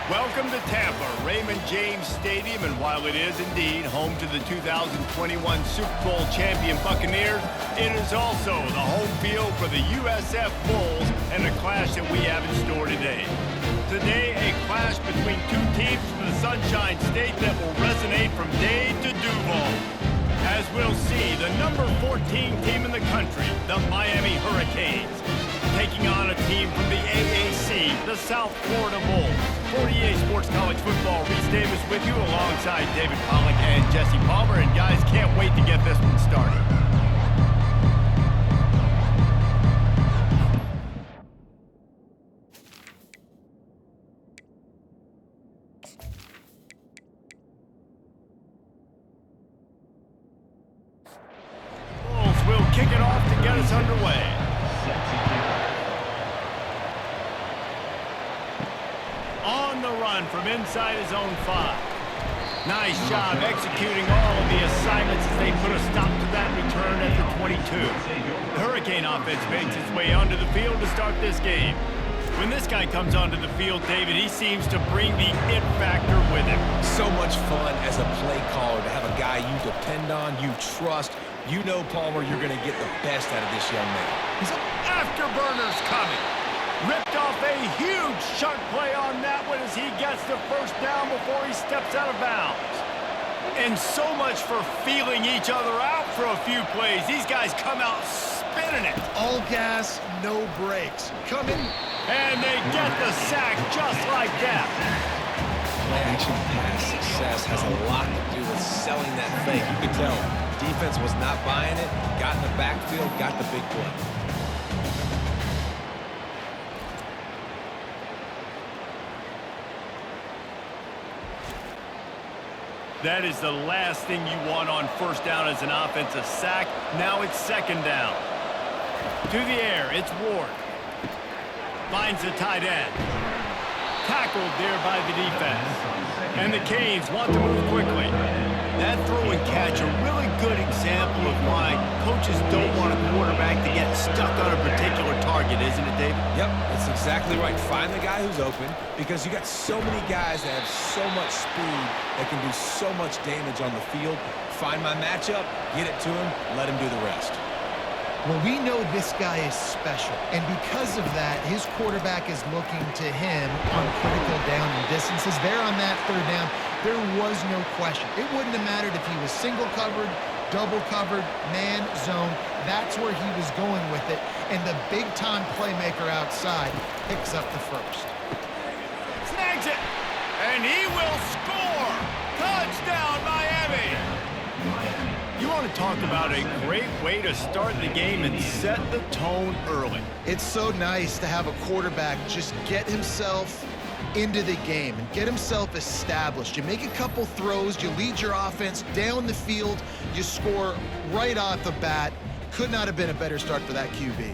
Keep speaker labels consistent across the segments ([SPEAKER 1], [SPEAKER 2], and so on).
[SPEAKER 1] Welcome to Tampa, Raymond James Stadium, and while it is indeed home to the 2021 Super Bowl champion Buccaneers, it is also the home field for the USF Bulls and a clash that we have in store today. Today, a clash between two teams from the Sunshine State that will resonate from Dade to Duval. As we'll see, the number 14 team in the country, the Miami Hurricanes, taking on a team from the AAC, the South Florida Bulls. 48 Sports College Football, Reese Davis with you alongside David Pollack and Jesse Palmer. And guys, can't wait to get this one started. Bulls will kick it off to get us underway. On the run from inside his own 5. Nice job executing all of the assignments as they put a stop to that return at the 22. The Hurricane offense makes its way onto the field to start this game. When this guy comes onto the field, David, he seems to bring the it factor with him.
[SPEAKER 2] So much fun as a play caller to have a guy you depend on, you trust. You know, Palmer, you're going to get the best out of this young man.
[SPEAKER 1] He's afterburners coming. Ripped off a huge sharp play on that one as he gets the first down before he steps out of bounds. And so much for feeling each other out for a few plays. These guys come out spinning it.
[SPEAKER 3] All gas, no brakes. Coming.
[SPEAKER 1] And they get the sack just like that.
[SPEAKER 2] Play-action pass success has a lot to do with selling that fake. You could tell defense was not buying it, got in the backfield, got the big play.
[SPEAKER 1] That is the last thing you want on first down as an offensive sack. Now it's second down. To the air, it's Ward. Finds the tight end. Tackled there by the defense. And the Canes want to move quickly. That throw and catch, a really good example of why coaches don't want a quarterback to get stuck on a particular target, isn't it, David?
[SPEAKER 2] Yep, that's exactly right. Find the guy who's open because you got so many guys that have so much speed that can do so much damage on the field. Find my matchup, get it to him, let him do the rest.
[SPEAKER 3] Well, we know this guy is special, and because of that, his quarterback is looking to him on critical down and distances. There on that third down, there was no question. It wouldn't have mattered if he was single covered, double covered, man, zone. That's where he was going with it, and the big-time playmaker outside picks up the first.
[SPEAKER 1] Snags it, and he will score! Touchdown, Miami! You want to talk about a great way to start the game and set the tone early.
[SPEAKER 3] It's so nice to have a quarterback just get himself into the game and get himself established. You make a couple throws, you lead your offense down the field, you score right off the bat. Could not have been a better start for that QB.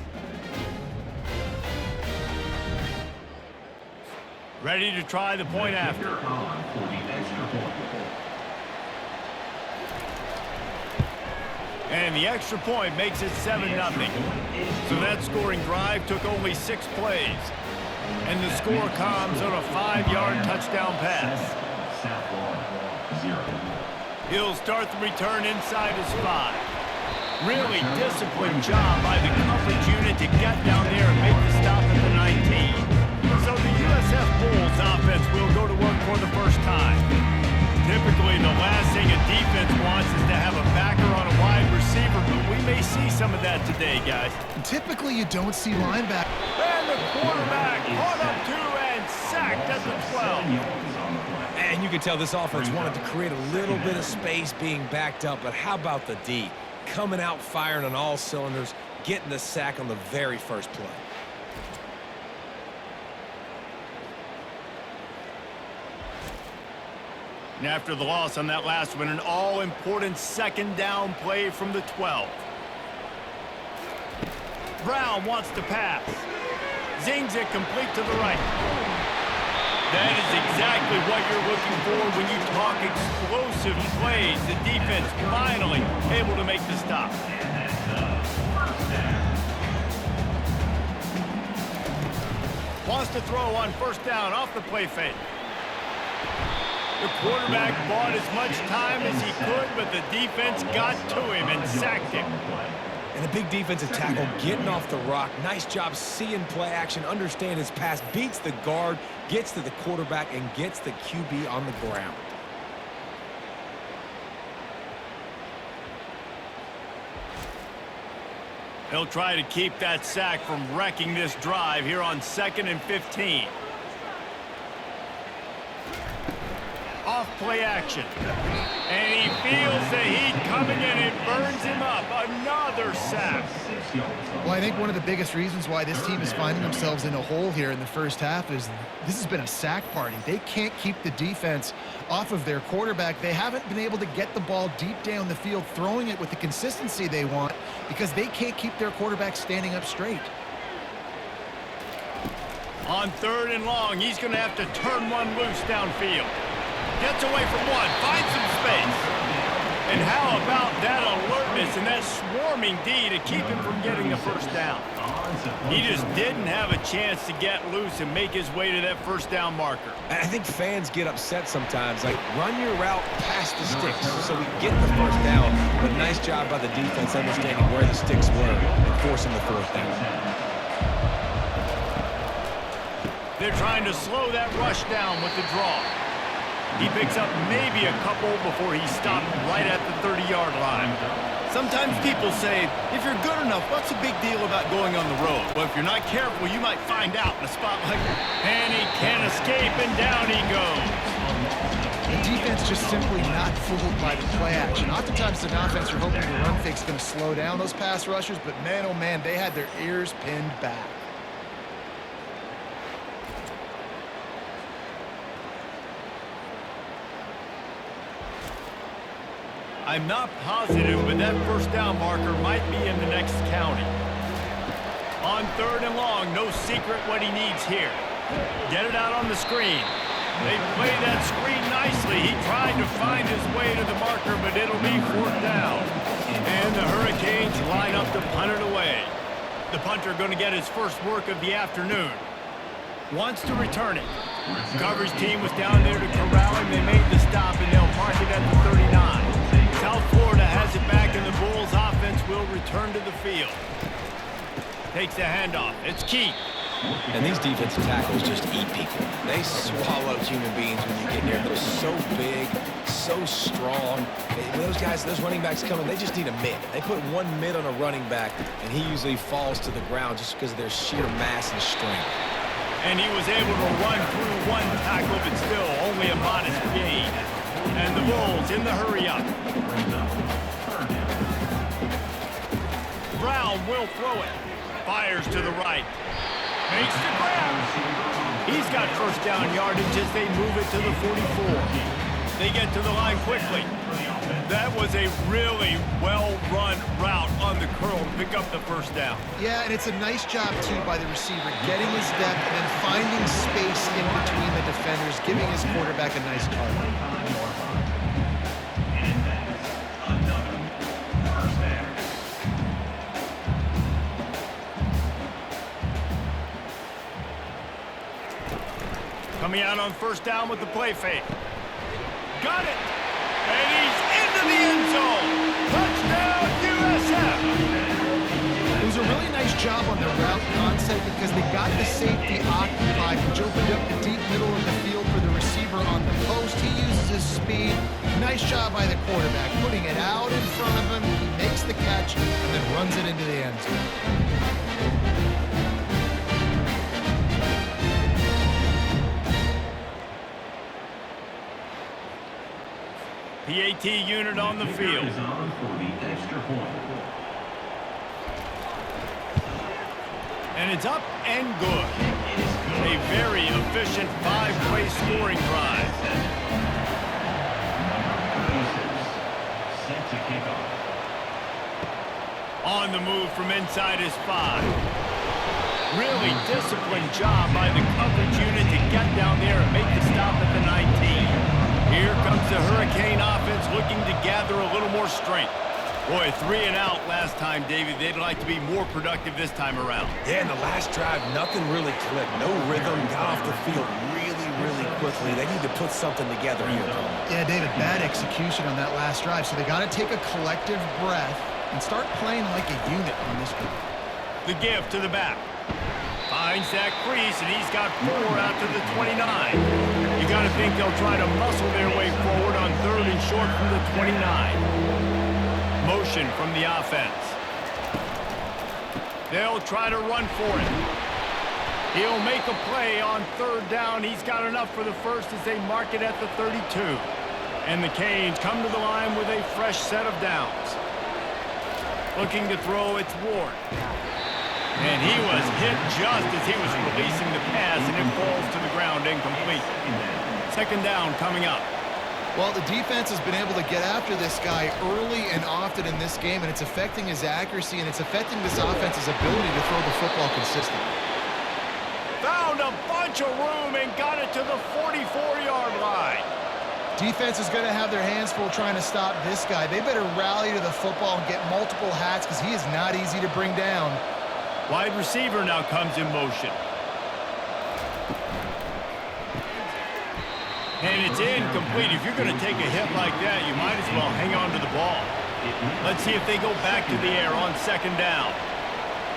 [SPEAKER 1] Ready to try the point after. And the extra point makes it 7-0. So that scoring drive took only 6 plays. And the score comes on a 5-yard touchdown pass. He'll start the return inside his 5. Really disciplined job by the coverage unit to get down there and make the stop at the 19. So the USF Bulls offense will go to work for the first time. Typically, the last thing a defense wants is to have a backer on a wide receiver, but we may see some of that today, guys.
[SPEAKER 3] Typically, you don't see linebackers.
[SPEAKER 1] And the quarterback caught up to and sacked at the 12.
[SPEAKER 2] And you can tell this offense wanted to create a little bit of space being backed up, but how about the D? Coming out firing on all cylinders, getting the sack on the very first play.
[SPEAKER 1] And after the loss on that last one, an all-important second down play from the 12. Brown wants to pass. Zings it complete to the right. That is exactly what you're looking for when you talk explosive plays. The defense finally able to make the stop. Wants to throw on first down off the play fake. The quarterback bought as much time as he could, but the defense got to him and sacked him.
[SPEAKER 2] And a big defensive tackle getting off the rock. Nice job seeing play action, understand his pass, beats the guard, gets to the quarterback, and gets the QB on the ground.
[SPEAKER 1] He'll try to keep that sack from wrecking this drive here on 2nd and 15. Off play action. And he feels the heat coming in. It burns him up. Another sack.
[SPEAKER 3] Well, I think one of the biggest reasons why this team is finding themselves in a hole here in the first half is this has been a sack party. They can't keep the defense off of their quarterback. They haven't been able to get the ball deep down the field, throwing it with the consistency they want because they can't keep their quarterback standing up straight.
[SPEAKER 1] On 3rd and long, he's going to have to turn one loose downfield. Gets away from one, finds some space. And how about that alertness and that swarming D to keep him from getting the first down? He just didn't have a chance to get loose and make his way to that first down marker.
[SPEAKER 2] I think fans get upset sometimes, like run your route past the sticks so we get the first down. But nice job by the defense understanding where the sticks were and forcing the first down.
[SPEAKER 1] They're trying to slow that rush down with the draw. He picks up maybe a couple before he's stopped right at the 30-yard line. Sometimes people say, if you're good enough, what's the big deal about going on the road? Well, if you're not careful, you might find out in a spot like that. And he can't escape, and down he goes.
[SPEAKER 3] The defense just simply not fooled by the play action. Oftentimes, the offense are hoping the run fake's going to slow down those pass rushers, but man, oh man, they had their ears pinned back.
[SPEAKER 1] I'm not positive, but that first down marker might be in the next county. On 3rd and long, no secret what he needs here. Get it out on the screen. They play that screen nicely. He tried to find his way to the marker, but it'll be 4th down. And the Hurricanes line up to punt it away. The punter going to get his first work of the afternoon. Wants to return it. The coverage team was down there to corral him. They made the stop, and they'll mark it at the 39. South Florida has it back, and the Bulls offense will return to the field. Takes the handoff. It's Keith.
[SPEAKER 2] And these defensive tackles just eat people. They swallow human beings when you get near. They're so big, so strong. Those guys, those running backs coming, they just need a mid. They put one mid on a running back, and he usually falls to the ground just because of their sheer mass and strength.
[SPEAKER 1] And he was able to run through one tackle, but still only a modest gain. And the Bulls in the hurry-up. Brown will throw it. Fires to the right. Makes the grab. He's got first down yardage as they move it to the 44. They get to the line quickly. That was a really well-run route on the curl to pick up the first down.
[SPEAKER 3] Yeah, and it's a nice job, too, by the receiver, getting his depth and then finding space in between the defenders, giving his quarterback a nice target.
[SPEAKER 1] Coming out on first down with the play fake. Got it! And he's into the end zone! Touchdown, USF!
[SPEAKER 3] It was a really nice job on the route concept because they got the safety occupied, which opened up the deep middle of the field for the receiver on the post. He uses his speed. Nice job by the quarterback, putting it out in front of him. He makes the catch and then runs it into the end zone.
[SPEAKER 1] PAT unit on the field. And it's up and good. A very efficient 5-play scoring drive. On the move from inside his 5. Really disciplined job by the coverage unit to get down there and make the stop at the 19. Here comes the Hurricane offense looking to gather a little more strength. Boy, 3 and out last time, David. They'd like to be more productive this time around.
[SPEAKER 2] Yeah, in the last drive, nothing really clicked. No rhythm, got off the field really, really quickly. They need to put something together here.
[SPEAKER 3] Yeah, David, bad execution on that last drive. So they got to take a collective breath and start playing like a unit on this one.
[SPEAKER 1] The give to the back. Finds that crease, and he's got 4 out to the 29. You got to think they'll try to muscle their way forward on 3rd and short from the 29. Motion from the offense. They'll try to run for it. He'll make a play on 3rd down. He's got enough for the first as they mark it at the 32. And the Canes come to the line with a fresh set of downs. Looking to throw, it's Ward. And he was hit just as he was releasing the pass, and it falls to the ground incomplete. 2nd down coming up.
[SPEAKER 3] Well, the defense has been able to get after this guy early and often in this game, and it's affecting his accuracy, and it's affecting this offense's ability to throw the football consistently.
[SPEAKER 1] Found a bunch of room and got it to the 44-yard line.
[SPEAKER 3] Defense is going to have their hands full trying to stop this guy. They better rally to the football and get multiple hats because he is not easy to bring down.
[SPEAKER 1] Wide receiver now comes in motion. And it's incomplete. If you're going to take a hit like that, you might as well hang on to the ball. Let's see if they go back to the air on 2nd down.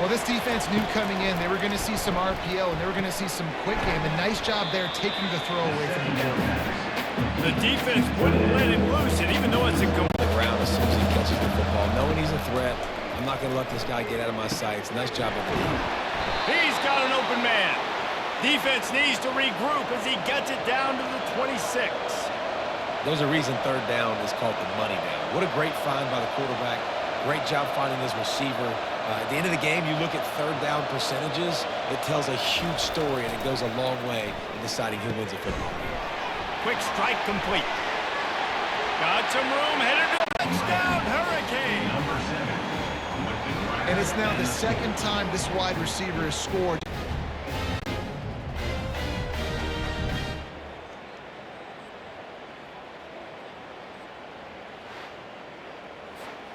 [SPEAKER 3] Well, this defense knew coming in they were going to see some RPO and they were going to see some quick game. And nice job there taking the throw away from the middle.
[SPEAKER 1] The defense wouldn't let him loose, and even though it's a
[SPEAKER 2] The ground as soon as he catches the football, knowing he's a threat, I'm not going to let this guy get out of my sights. Nice job of it.
[SPEAKER 1] He's got an open man. Defense needs to regroup as he gets it down to the 26.
[SPEAKER 2] There's a reason 3rd down is called the money down. What a great find by the quarterback. Great job finding his receiver. At the end of the game, you look at 3rd down percentages. It tells a huge story, and it goes a long way in deciding who wins a football game.
[SPEAKER 1] Quick strike complete. Got some room, headed to touchdown, Hurricane.
[SPEAKER 3] And it's now the 2nd time this wide receiver has scored.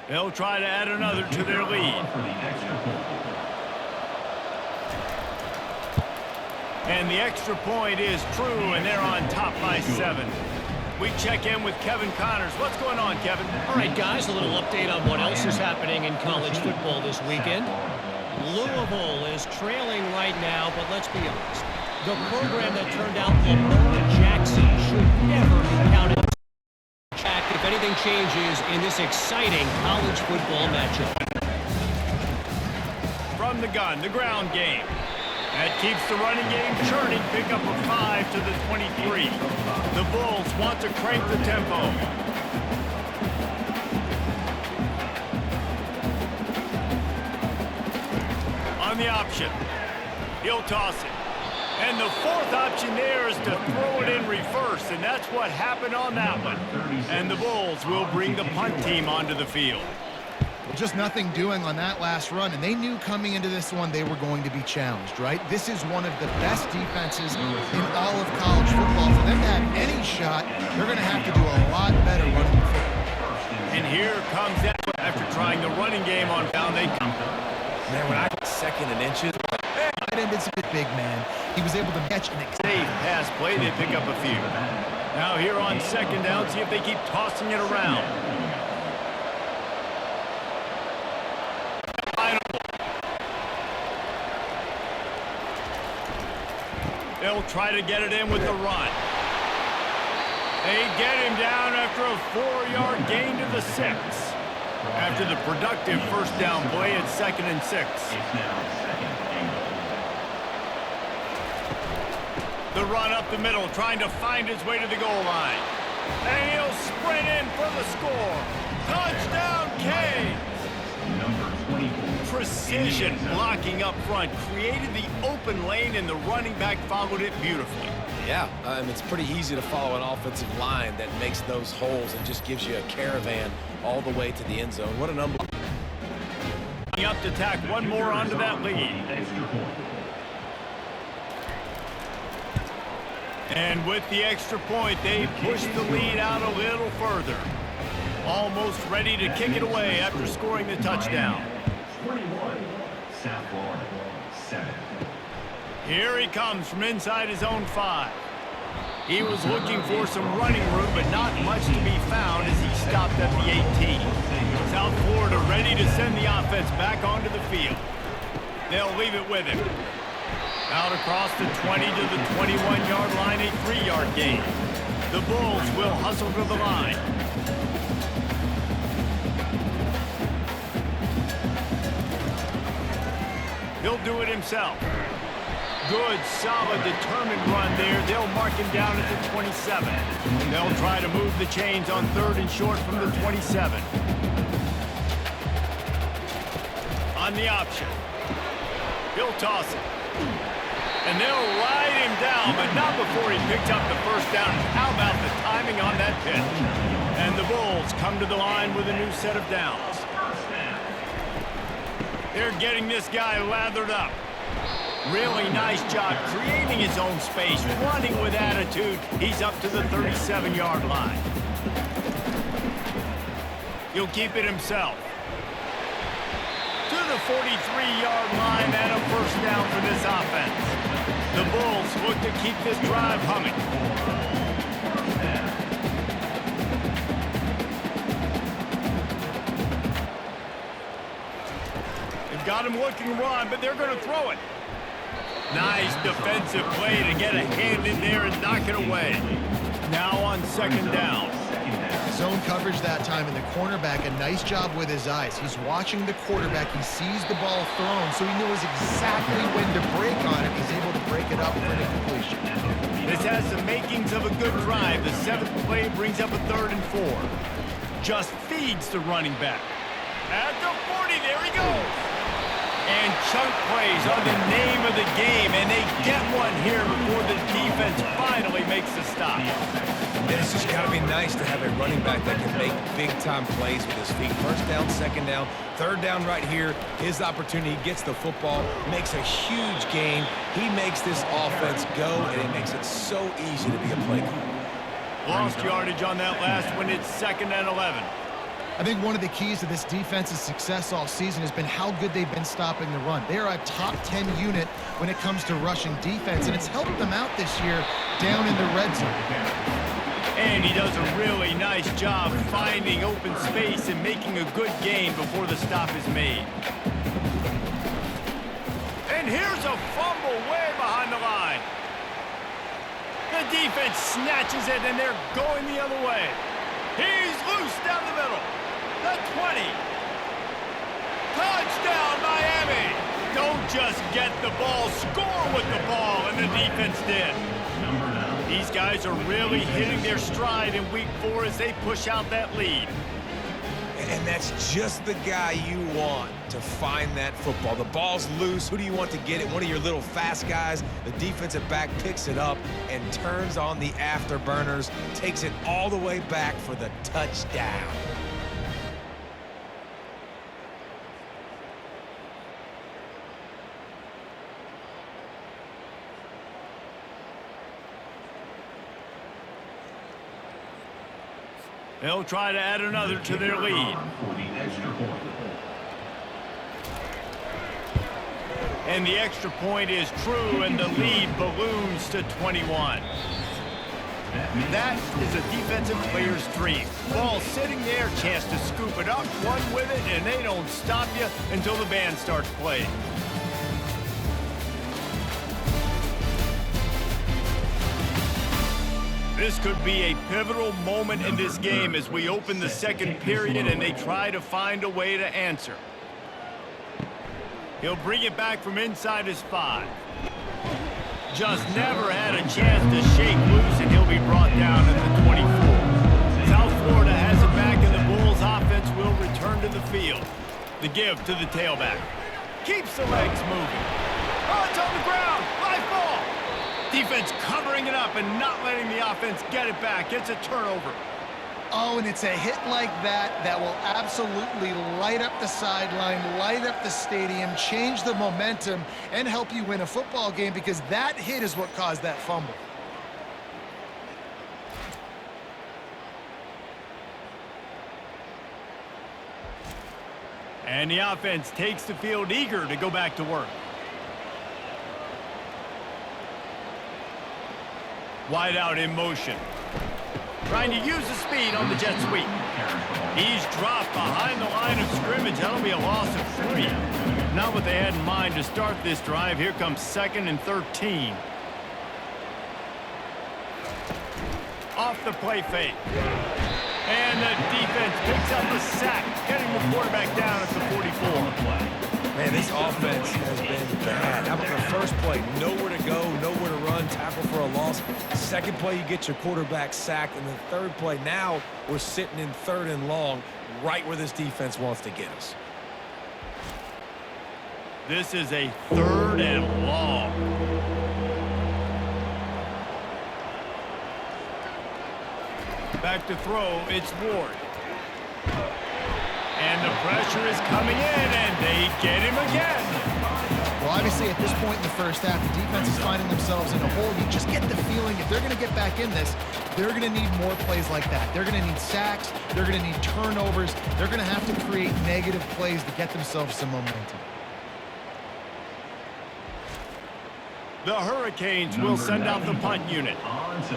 [SPEAKER 1] They'll try to add another to their lead. And the extra point is true, and they're on top by 7. We check in with Kevin Connors. What's going on, Kevin?
[SPEAKER 4] All right, guys, a little update on what else is happening in college football this weekend. Louisville is trailing right now, but let's be honest. The program that turned out Lamar Jackson should never be counted. If anything changes in this exciting college football matchup.
[SPEAKER 1] From the gun, the ground game. That keeps the running game churning. Pick up a 5 to the 23. The Bulls want to crank the tempo. On the option. He'll toss it. And the 4th option there is to throw it in reverse, and that's what happened on that one. And the Bulls will bring the punt team onto the field.
[SPEAKER 3] Just nothing doing on that last run, and they knew coming into this one they were going to be challenged, right? This is one of the best defenses in all of college football. For them to have any shot, they're going to have to do a lot better running the football.
[SPEAKER 1] And here comes that after trying the running game on down. They come.
[SPEAKER 2] Man, when I got 2nd and inches,
[SPEAKER 3] That ended a big man. He was able to catch an
[SPEAKER 1] safe pass play. They pick up a few. Now here on 2nd down, see if they keep tossing it around. They'll try to get it in with the run. They get him down after a 4-yard gain to the 6. After the productive 1st down play at 2nd and 6. The run up the middle, trying to find his way to the goal line. And he'll sprint in for the score. Touchdown, Canes! Precision blocking up front created the open lane, and the running back followed it beautifully.
[SPEAKER 2] Yeah, it's pretty easy to follow an offensive line that makes those holes and just gives you a caravan all the way to the end zone. What an unbelievable.
[SPEAKER 1] Up to tack one more onto that lead. And with the extra point, they push the lead out a little further. Almost ready to kick it away after scoring the touchdown.
[SPEAKER 5] 21, South Florida, 7.
[SPEAKER 1] Here he comes from inside his own 5. He was looking for some running room, but not much to be found as he stopped at the 18. South Florida ready to send the offense back onto the field. They'll leave it with him. Out across the 20 to the 21-yard line, a 3-yard gain. The Bulls will hustle to the line. He'll do it himself. Good, solid, determined run there. They'll mark him down at the 27. They'll try to move the chains on 3rd and short from the 27. On the option. He'll toss it. And they'll ride him down, but not before he picked up the first down. How about the timing on that pitch? And the Bulls come to the line with a new set of downs. They're getting this guy lathered up. Really nice job creating his own space, running with attitude. He's up to the 37-yard line. He'll keep it himself. To the 43-yard line and a first down for this offense. The Bulls look to keep this drive humming. They've got him looking run, but they're going to throw it. Nice defensive play to get a hand in there and knock it away. Now on 2nd down.
[SPEAKER 3] Zone coverage that time, and the cornerback, a nice job with his eyes. He's watching the quarterback. He sees the ball thrown, so he knows exactly when to break on it. He's able to break it up for the completion.
[SPEAKER 1] This has the makings of a good drive. The 7th play brings up a 3rd and 4. Just feeds the running back. At the 40, there he goes. And chunk plays are the name of the game, and they get one here before the defense finally makes the stop.
[SPEAKER 2] It's just got to be nice to have a running back that can make big-time plays with his feet. 1st down, 2nd down, 3rd down right here. His opportunity, he gets the football, makes a huge gain. He makes this offense go, and it makes it so easy to be a play caller.
[SPEAKER 1] Lost yardage on that last one. It's 2nd and 11.
[SPEAKER 3] I think one of the keys to this defense's success all season has been how good they've been stopping the run. They are a top 10 unit when it comes to rushing defense, and it's helped them out this year down in the red zone.
[SPEAKER 1] And he does a really nice job finding open space and making a good gain before the stop is made. And here's a fumble way behind the line. The defense snatches it, and they're going the other way. He's loose down the middle. The 20. Touchdown, Miami. Don't just get the ball, score with the ball, and the defense did. These guys are really hitting their stride in week 4 as they push out that lead.
[SPEAKER 2] And that's just the guy you want to find that football. The ball's loose. Who do you want to get it? One of your little fast guys. The defensive back picks it up and turns on the afterburners, takes it all the way back for the touchdown.
[SPEAKER 1] They'll try to add another to their lead. And the extra point is true, and the lead balloons to 21. That is a defensive player's dream. Ball sitting there, chance to scoop it up, run with it, and they don't stop you until the band starts playing. This could be a pivotal moment in this game as we open the 2nd period and they try to find a way to answer. He'll bring it back from inside his 5. Just never had a chance to shake loose, and he'll be brought down at the 24. South Florida has it back, and the Bulls offense will return to the field. The give to the tailback. Keeps the legs moving. Oh, it's on the ground. Live ball. Defense covering it up and not letting the offense get it back. It's a turnover.
[SPEAKER 3] Oh, and it's a hit like that that will absolutely light up the sideline, light up the stadium, change the momentum, and help you win a football game, because that hit is what caused that fumble.
[SPEAKER 1] And the offense takes the field eager to go back to work. Wide out in motion. Trying to use the speed on the jet sweep. He's dropped behind the line of scrimmage. That'll be a loss of 3. Not what they had in mind to start this drive. Here comes 2nd and 13. Off the play fake. And the defense picks up a sack, getting the quarterback down at the 44.
[SPEAKER 2] Man, this offense has been bad. How about the first play? Nowhere to go, nowhere to run, tackle for a loss. Second play, you get your quarterback sacked. And the third play, now we're sitting in 3rd and long, right where this defense wants to get us.
[SPEAKER 1] This is a 3rd and long. Back to throw, it's Ward. And the pressure is coming in, and they get him again.
[SPEAKER 3] Well, obviously, at this point in the first half, the defense is finding themselves in a hole. You just get the feeling if they're going to get back in this, they're going to need more plays like that. They're going to need sacks. They're going to need turnovers. They're going to have to create negative plays to get themselves some momentum.
[SPEAKER 1] The Hurricanes will send out the punt unit.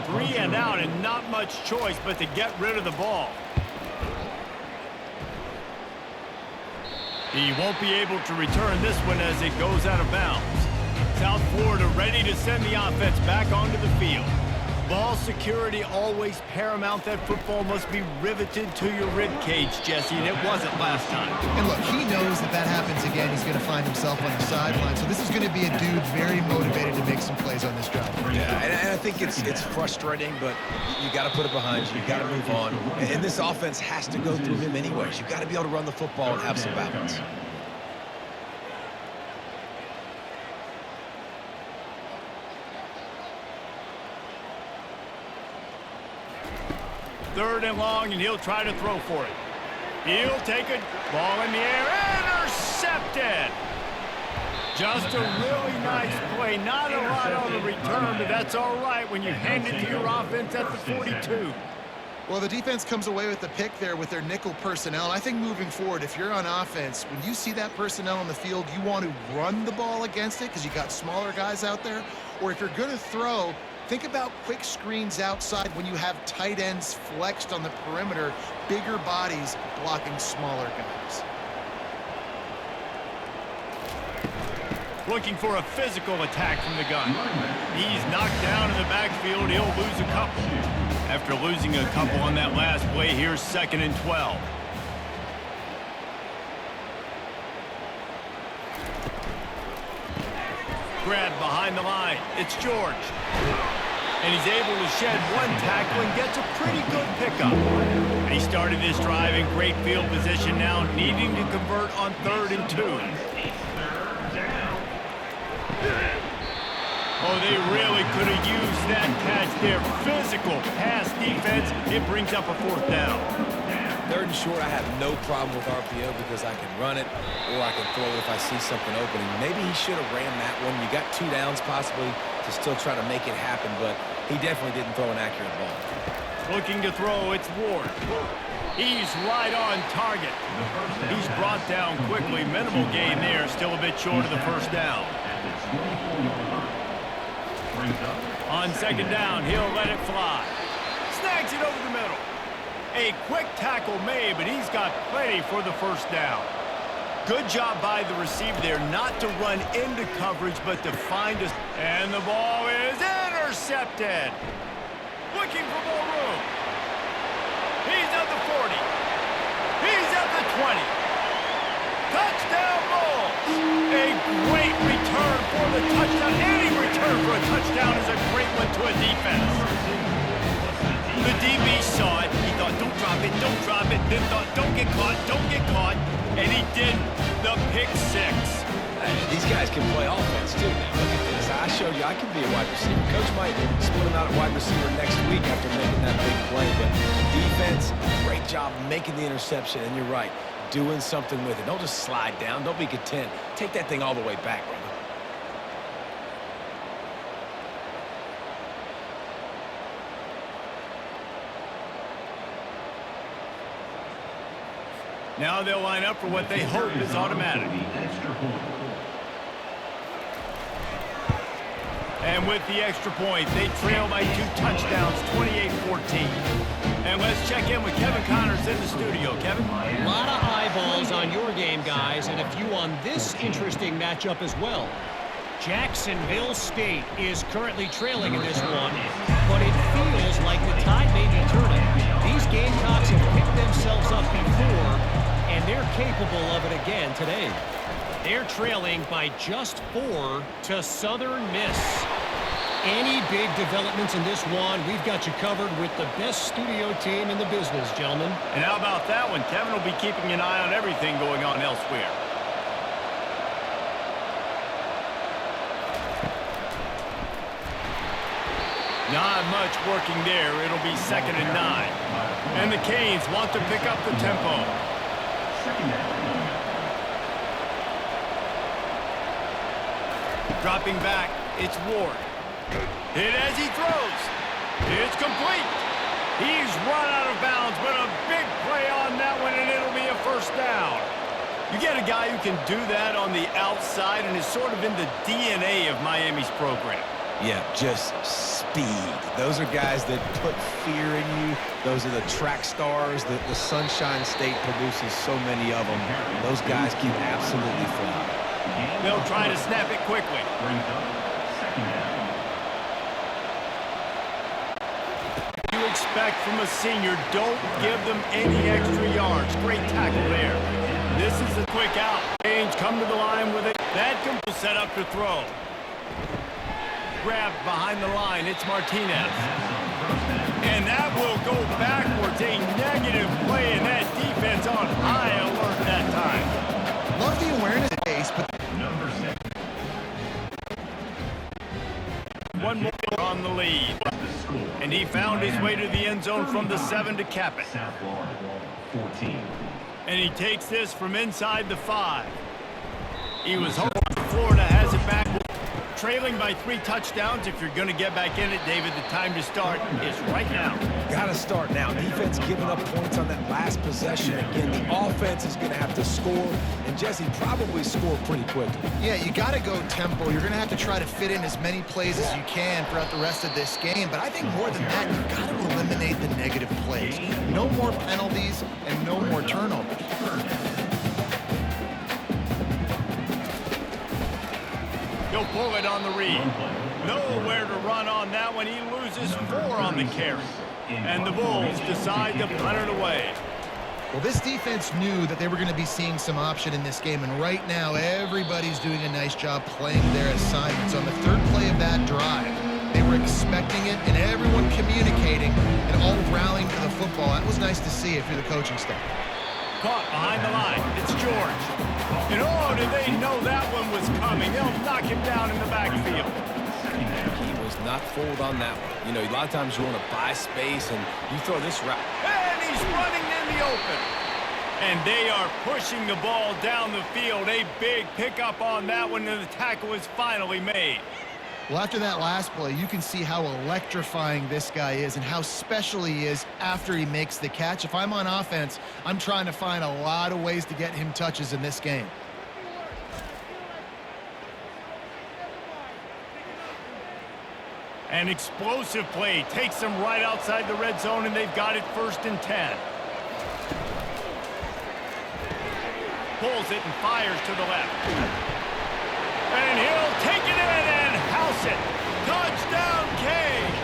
[SPEAKER 1] 3 and out, and not much choice but to get rid of the ball. He won't be able to return this one as it goes out of bounds. South Florida ready to send the offense back onto the field. Ball security always paramount. That football must be riveted to your rib cage, Jesse, and it wasn't last time.
[SPEAKER 3] And look, he knows that that happens again. He's going to find himself on the sideline. So this is going to be a dude very motivated to make some plays on this drive.
[SPEAKER 2] Yeah, and I think it's frustrating, but you got to put it behind you. You got to move on. And this offense has to go through him anyways. You got to be able to run the football and have some balance.
[SPEAKER 1] Third and long, and he'll try to throw for it. He'll take it. Ball in the air. Intercepted. Just a really nice play. Not a lot on the return, but that's all right when you hand it to your offense at the 42.
[SPEAKER 3] Well, the defense comes away with the pick there with their nickel personnel. I think moving forward, if you're on offense, when you see that personnel on the field, you want to run the ball against it because you got smaller guys out there. Or if you're going to throw, think about quick screens outside when you have tight ends flexed on the perimeter, bigger bodies blocking smaller guys.
[SPEAKER 1] Looking for a physical attack from the gun. He's knocked down in the backfield. He'll lose a couple. After losing a couple on that last play, here's 2nd and 12. Grab behind the line. It's George. And he's able to shed one tackle and gets a pretty good pickup. He started this drive in great field position now, needing to convert on 3rd and 2. Oh, they really could have used that catch there. Physical pass defense. It brings up a 4th down.
[SPEAKER 2] 3rd and short, I have no problem with RPO because I can run it or I can throw it if I see something opening. Maybe he should have ran that one. You got 2 downs possibly to still try to make it happen, but he definitely didn't throw an accurate ball.
[SPEAKER 1] Looking to throw, it's Ward. He's right on target. He's brought down quickly. Minimal gain there. Still a bit short of the 1st down. On 2nd down, he'll let it fly. Snags it over the middle. A quick tackle made, but he's got plenty for the 1st down. Good job by the receiver there not to run into coverage, but to find us. And the ball is intercepted. Looking for more room. He's at the 40. He's at the 20. Touchdown Bulls. A great return for the touchdown. Any return for a touchdown is a great one to a defense. The DB saw it. He thought, don't drop it, don't drop it. Then thought, don't get caught, don't get caught. And he did the pick 6.
[SPEAKER 2] These guys can play offense, too. Now, look at this. I showed you I can be a wide receiver. Coach might split him out at wide receiver next week after making that big play. But defense, great job making the interception. And you're right, doing something with it. Don't just slide down. Don't be content. Take that thing all the way back, brother.
[SPEAKER 1] Now they'll line up for what they hope is automatic. And with the extra point, they trail by 2 touchdowns, 28-14. And let's check in with Kevin Connors in the studio. Kevin?
[SPEAKER 4] A lot of eyeballs on your game, guys, and a few on this interesting matchup as well. Jacksonville State is currently trailing in this one, but it feels like the tide may be turning. These Gamecocks have picked themselves up before, and they're capable of it again today. They're trailing by just 4 to Southern Miss. Any big developments in this one, we've got you covered with the best studio team in the business, gentlemen.
[SPEAKER 1] And how about that one? Kevin will be keeping an eye on everything going on elsewhere. Not much working there. It'll be 2nd and 9. And the Canes want to pick up the tempo. Dropping back, it's Ward. Hit as he throws. It's complete. He's run out of bounds, but a big play on that one, and it'll be a 1st down. You get a guy who can do that on the outside and is sort of in the DNA of Miami's program.
[SPEAKER 2] Yeah, just speed. Those are guys that put fear in you. Those are the track stars. The Sunshine State produces so many of them. Those guys can absolutely fly.
[SPEAKER 1] They'll try to snap it quickly. You expect from a senior, don't give them any extra yards. Great tackle there. This is a quick out. Canes come to the line with it. That can be set up to throw. Grabbed behind the line, it's Martinez. And that will go backwards. A negative play, and that defense on high alert that time.
[SPEAKER 3] Love the awareness base, but
[SPEAKER 5] Number 6.
[SPEAKER 1] One more on the lead. And he found his way to the end zone from the 7 to cap it.
[SPEAKER 5] South Florida, 14.
[SPEAKER 1] And he takes this from inside the 5. He was hoping Florida has it back. Trailing by 3 touchdowns. If you're going to get back in it, David, the time to start is right now.
[SPEAKER 2] Got to start now. Defense giving up points on that last possession. Again, the offense is going to have to score, and Jesse probably score pretty quickly.
[SPEAKER 3] yeah, you got to go tempo. You're going to have to try to fit in as many plays as you can throughout the rest of this game. But I think more than that, you've got to eliminate the negative plays. No more penalties and no more turnovers.
[SPEAKER 1] He'll pull it on the read. Nowhere to run on that one. He loses 4 on the carry. And the Bulls decide to punt it away.
[SPEAKER 3] Well, this defense knew that they were going to be seeing some option in this game, and right now everybody's doing a nice job playing their assignments. On the 3rd play of that drive, they were expecting it, and everyone communicating and all rallying to the football. That was nice to see if you're the coaching staff.
[SPEAKER 1] Caught behind the line. It's George. And oh, did they know that one was coming? They'll knock him down in the backfield.
[SPEAKER 2] He was not fooled on that one. You know, a lot of times you want to buy space, and you throw this route.
[SPEAKER 1] And he's running in the open. And they are pushing the ball down the field. A big pickup on that one, and the tackle is finally made.
[SPEAKER 3] Well, after that last play, you can see how electrifying this guy is and how special he is after he makes the catch. If I'm on offense, I'm trying to find a lot of ways to get him touches in this game.
[SPEAKER 1] An explosive play takes them right outside the red zone, and they've got it 1st and 10. Pulls it and fires to the left. And he'll take it in and house it. Touchdown, Canes!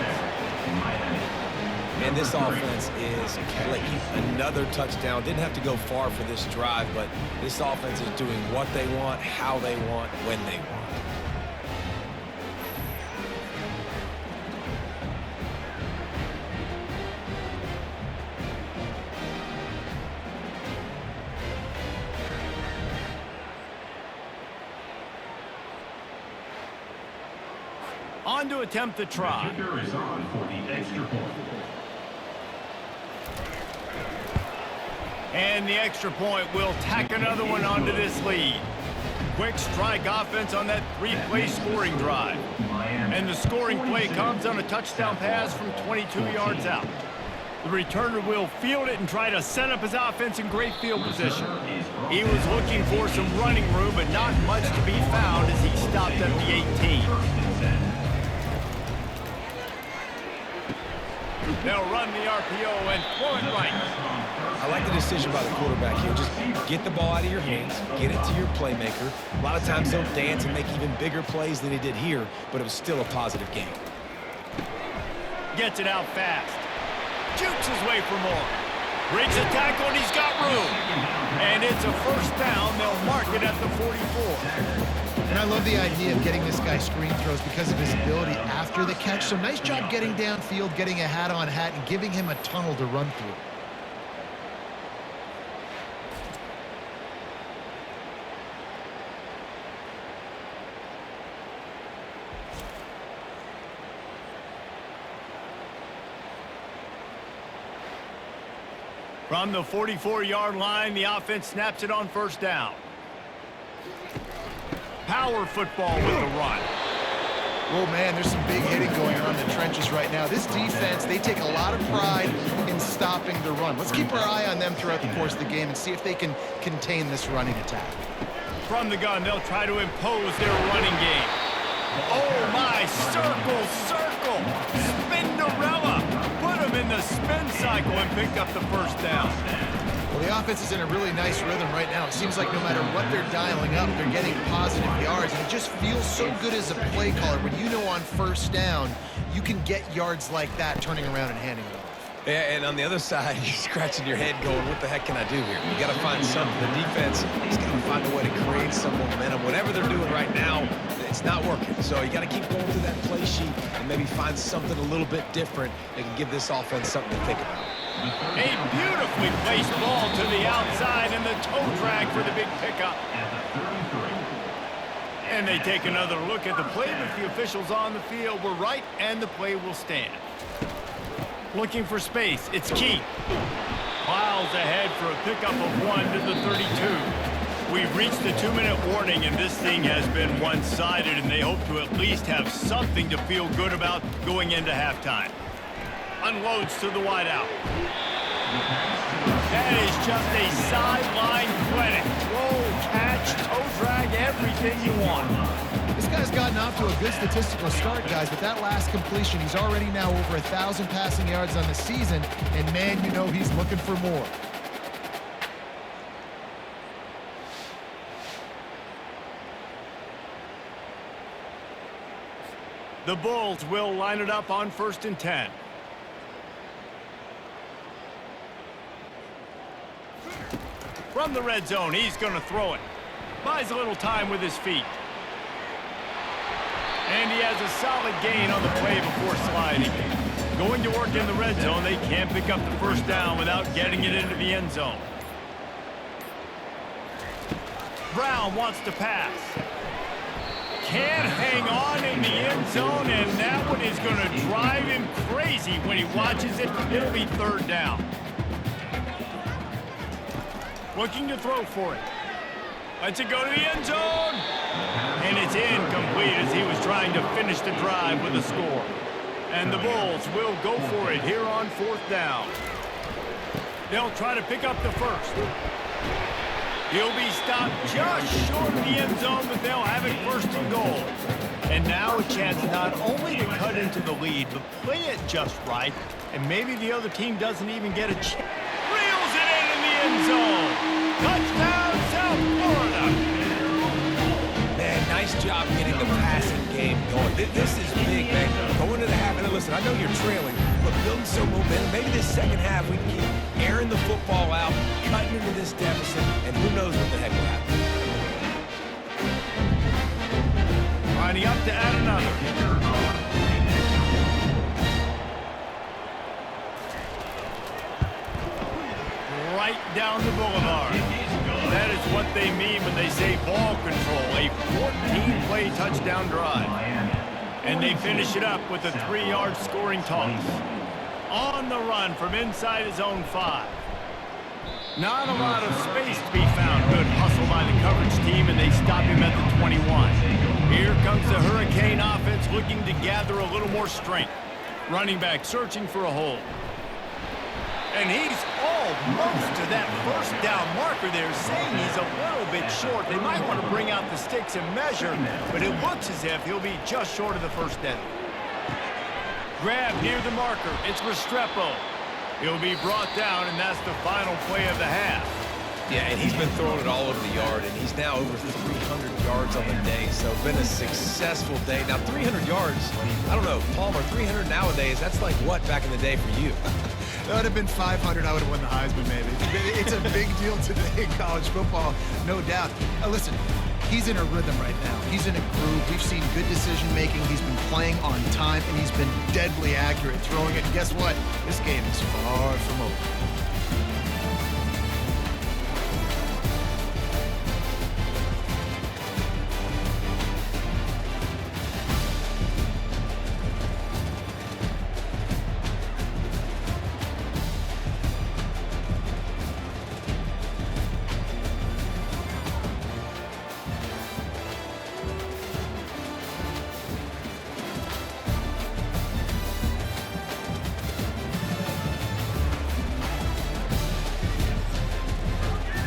[SPEAKER 2] And this offense is clicking. Another touchdown. Didn't have to go far for this drive, but this offense is doing what they want, how they want, when they want.
[SPEAKER 1] On to attempt the try.
[SPEAKER 5] Kicker is on for the extra point.
[SPEAKER 1] And the extra point will tack another one onto this lead. Quick strike offense on that 3-play scoring drive. And the scoring play comes on a touchdown pass from 22 yards out. The returner will field it and try to set up his offense in great field position. He was looking for some running room, but not much to be found as he stopped at the 18. They'll run the RPO and throw it right.
[SPEAKER 2] I like the decision by the quarterback here. Just get the ball out of your hands, get it to your playmaker. A lot of times they'll dance and make even bigger plays than he did here, but it was still a positive game.
[SPEAKER 1] Gets it out fast. Jukes his way for more. Breaks a tackle, and he's got room. And it's a first down. They'll mark it at the 44.
[SPEAKER 3] And I love the idea of getting this guy screen throws because of his ability after the catch. So nice job getting downfield, getting a hat-on-hat, and giving him a tunnel to run through.
[SPEAKER 1] From the 44-yard line, the offense snaps it on first down. Power football with the run.
[SPEAKER 3] Oh, man, there's some big hitting going on in the trenches right now. This defense, they take a lot of pride in stopping the run. Let's keep our eye on them throughout the course of the game and see if they can contain this running attack.
[SPEAKER 1] From the gun, they'll try to impose their running game. Oh, my, circle, Spinderella. Put him in the spin cycle and picked up the first down.
[SPEAKER 3] Well, the offense is in a really nice rhythm right now. It seems like no matter what they're dialing up, they're getting positive yards. And it just feels so good as a play caller when you know on first down, you can get yards like that turning around and handing it off.
[SPEAKER 2] Yeah, and on the other side, you're scratching your head going, what the heck can I do here? You got to find something. The defense has got to find a way to create some momentum. Whatever they're doing right now, it's not working. So you got to keep going through that play sheet and maybe find something a little bit different that can give this offense something to think about.
[SPEAKER 1] A beautifully placed ball to the outside and the toe drag for the big pickup. And they take another look at the play, but the officials on the field were right, and the play will stand. Looking for space. It's Keith. Miles ahead for a pickup of 1 to the 32. We've reached the 2-minute warning, and this thing has been one-sided, and they hope to at least have something to feel good about going into halftime. Unloads to the wideout. That is just a sideline clinic. Roll, catch, toe drag, everything you want.
[SPEAKER 3] This guy's gotten off to a good statistical start, guys, but that last completion, he's already now over 1,000 passing yards on the season, and man, you know he's looking for more.
[SPEAKER 1] The Bulls will line it up on 1st and 10. From the red zone, he's going to throw it. Buys a little time with his feet. And he has a solid gain on the play before sliding. Going to work in the red zone, they can't pick up the first down without getting it into the end zone. Brown wants to pass. Can't hang on in the end zone, and that one is going to drive him crazy when he watches it. It'll be 3rd down. Looking to throw for it. Lets it go to the end zone. And it's incomplete as he was trying to finish the drive with a score. And the Bulls will go for it here on 4th down. They'll try to pick up the first. He'll be stopped just short of the end zone, but they'll have it 1st and goal. And now a chance not only to cut into the lead, but play it just right. And maybe the other team doesn't even get a chance. Reels it in the end zone. Touchdown, South Florida.
[SPEAKER 2] Man, nice job getting the passing game going. This is big, man. Going to the half, and listen, I know you're trailing, but building some momentum. Maybe this second half we can keep airing the football out, cutting into this deficit, and who knows what the heck will happen.
[SPEAKER 1] Lining up to add another. Right down the boulevard. That is what they mean when they say ball control. A 14-play touchdown drive. And they finish it up with a 3-yard scoring toss. On the run from inside his own 5. Not a lot of space to be found. Good hustle by the coverage team, and they stop him at the 21. Here comes the Hurricane offense looking to gather a little more strength. Running back searching for a hole. And he's almost to that first down marker there, saying he's a little bit short. They might want to bring out the sticks and measure, but it looks as if he'll be just short of the first down. Grab near the marker. It's Restrepo. He'll be brought down, and that's the final play of the half.
[SPEAKER 2] Yeah, and he's been throwing it all over the yard, and he's now over 300 yards on the day, so been a successful day. Now, 300 yards, I don't know, Palmer, 300 nowadays, that's like what back in the day for you?
[SPEAKER 3] That would have been 500. I would have won the Heisman, maybe. It's a big deal today in college football, no doubt. Listen, he's in a rhythm right now. He's in a groove. We've seen good decision-making. He's been playing on time, and he's been deadly accurate throwing it. And guess what? This game is far from over.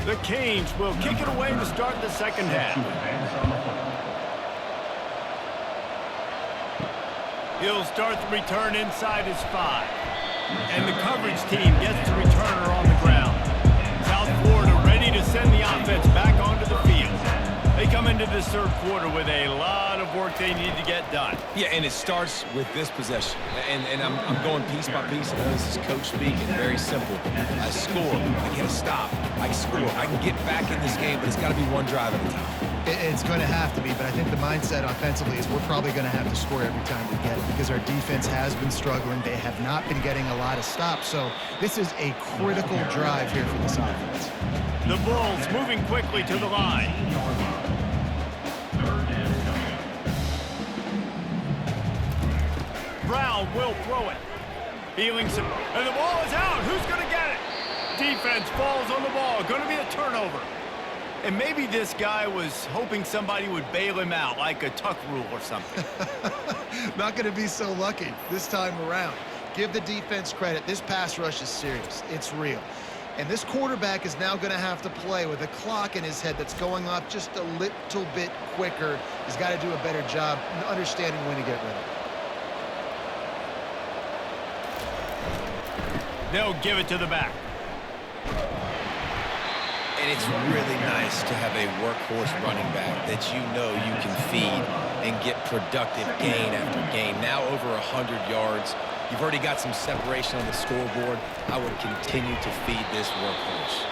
[SPEAKER 1] The Canes will kick it away to start the second half. He'll start the return inside his 5. And the coverage team gets the returner on the ground. South Florida ready to send the offense back onto the field. They come into this third quarter with a lot of work they need to get done.
[SPEAKER 2] Yeah, and it starts with this possession. And I'm going piece by piece. I know this is coach speak and very simple. I score. I get a stop. I score. I can get back in this game, but it's got to be one drive at a time.
[SPEAKER 3] It's going to have to be, but I think the mindset offensively is we're probably going to have to score every time we get it because our defense has been struggling. They have not been getting a lot of stops, so this is a critical drive here for this offense.
[SPEAKER 1] The Bulls moving quickly to the line. Brown will throw it. Feeling some, and the ball is out. Who's going to get it? Defense falls on the ball. Going to be a turnover. And maybe this guy was hoping somebody would bail him out, like a tuck rule or something.
[SPEAKER 3] Not going to be so lucky this time around. Give the defense credit. This pass rush is serious. It's real. And this quarterback is now going to have to play with a clock in his head that's going off just a little bit quicker. He's got to do a better job understanding when to get rid of it.
[SPEAKER 1] They'll give it to the back.
[SPEAKER 2] And it's really nice to have a workhorse running back that you know you can feed and get productive gain after gain. Now over 100 yards. You've already got some separation on the scoreboard. I would continue to feed this workhorse.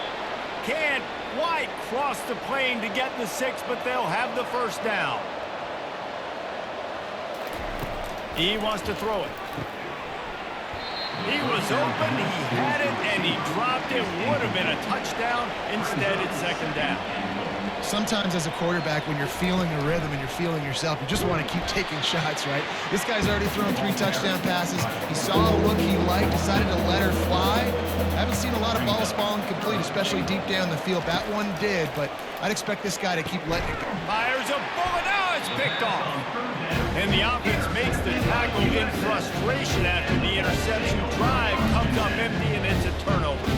[SPEAKER 1] Can't quite cross the plane to get the 6, but they'll have the first down. He wants to throw it. He was open, he had it, and he dropped it. Would have been a touchdown. Instead, it's second down.
[SPEAKER 3] Sometimes as a quarterback, when you're feeling the rhythm and you're feeling yourself, you just want to keep taking shots, right? This guy's already thrown 3 touchdown passes. He saw a look he liked, decided to let her fly. I haven't seen a lot of balls falling complete, especially deep down the field. That one did, but I'd expect this guy to keep letting it go.
[SPEAKER 1] Fires a bullet. Now it's picked off. And the offense makes the tackle in frustration after the interception. Drive comes up empty, and it's a turnover.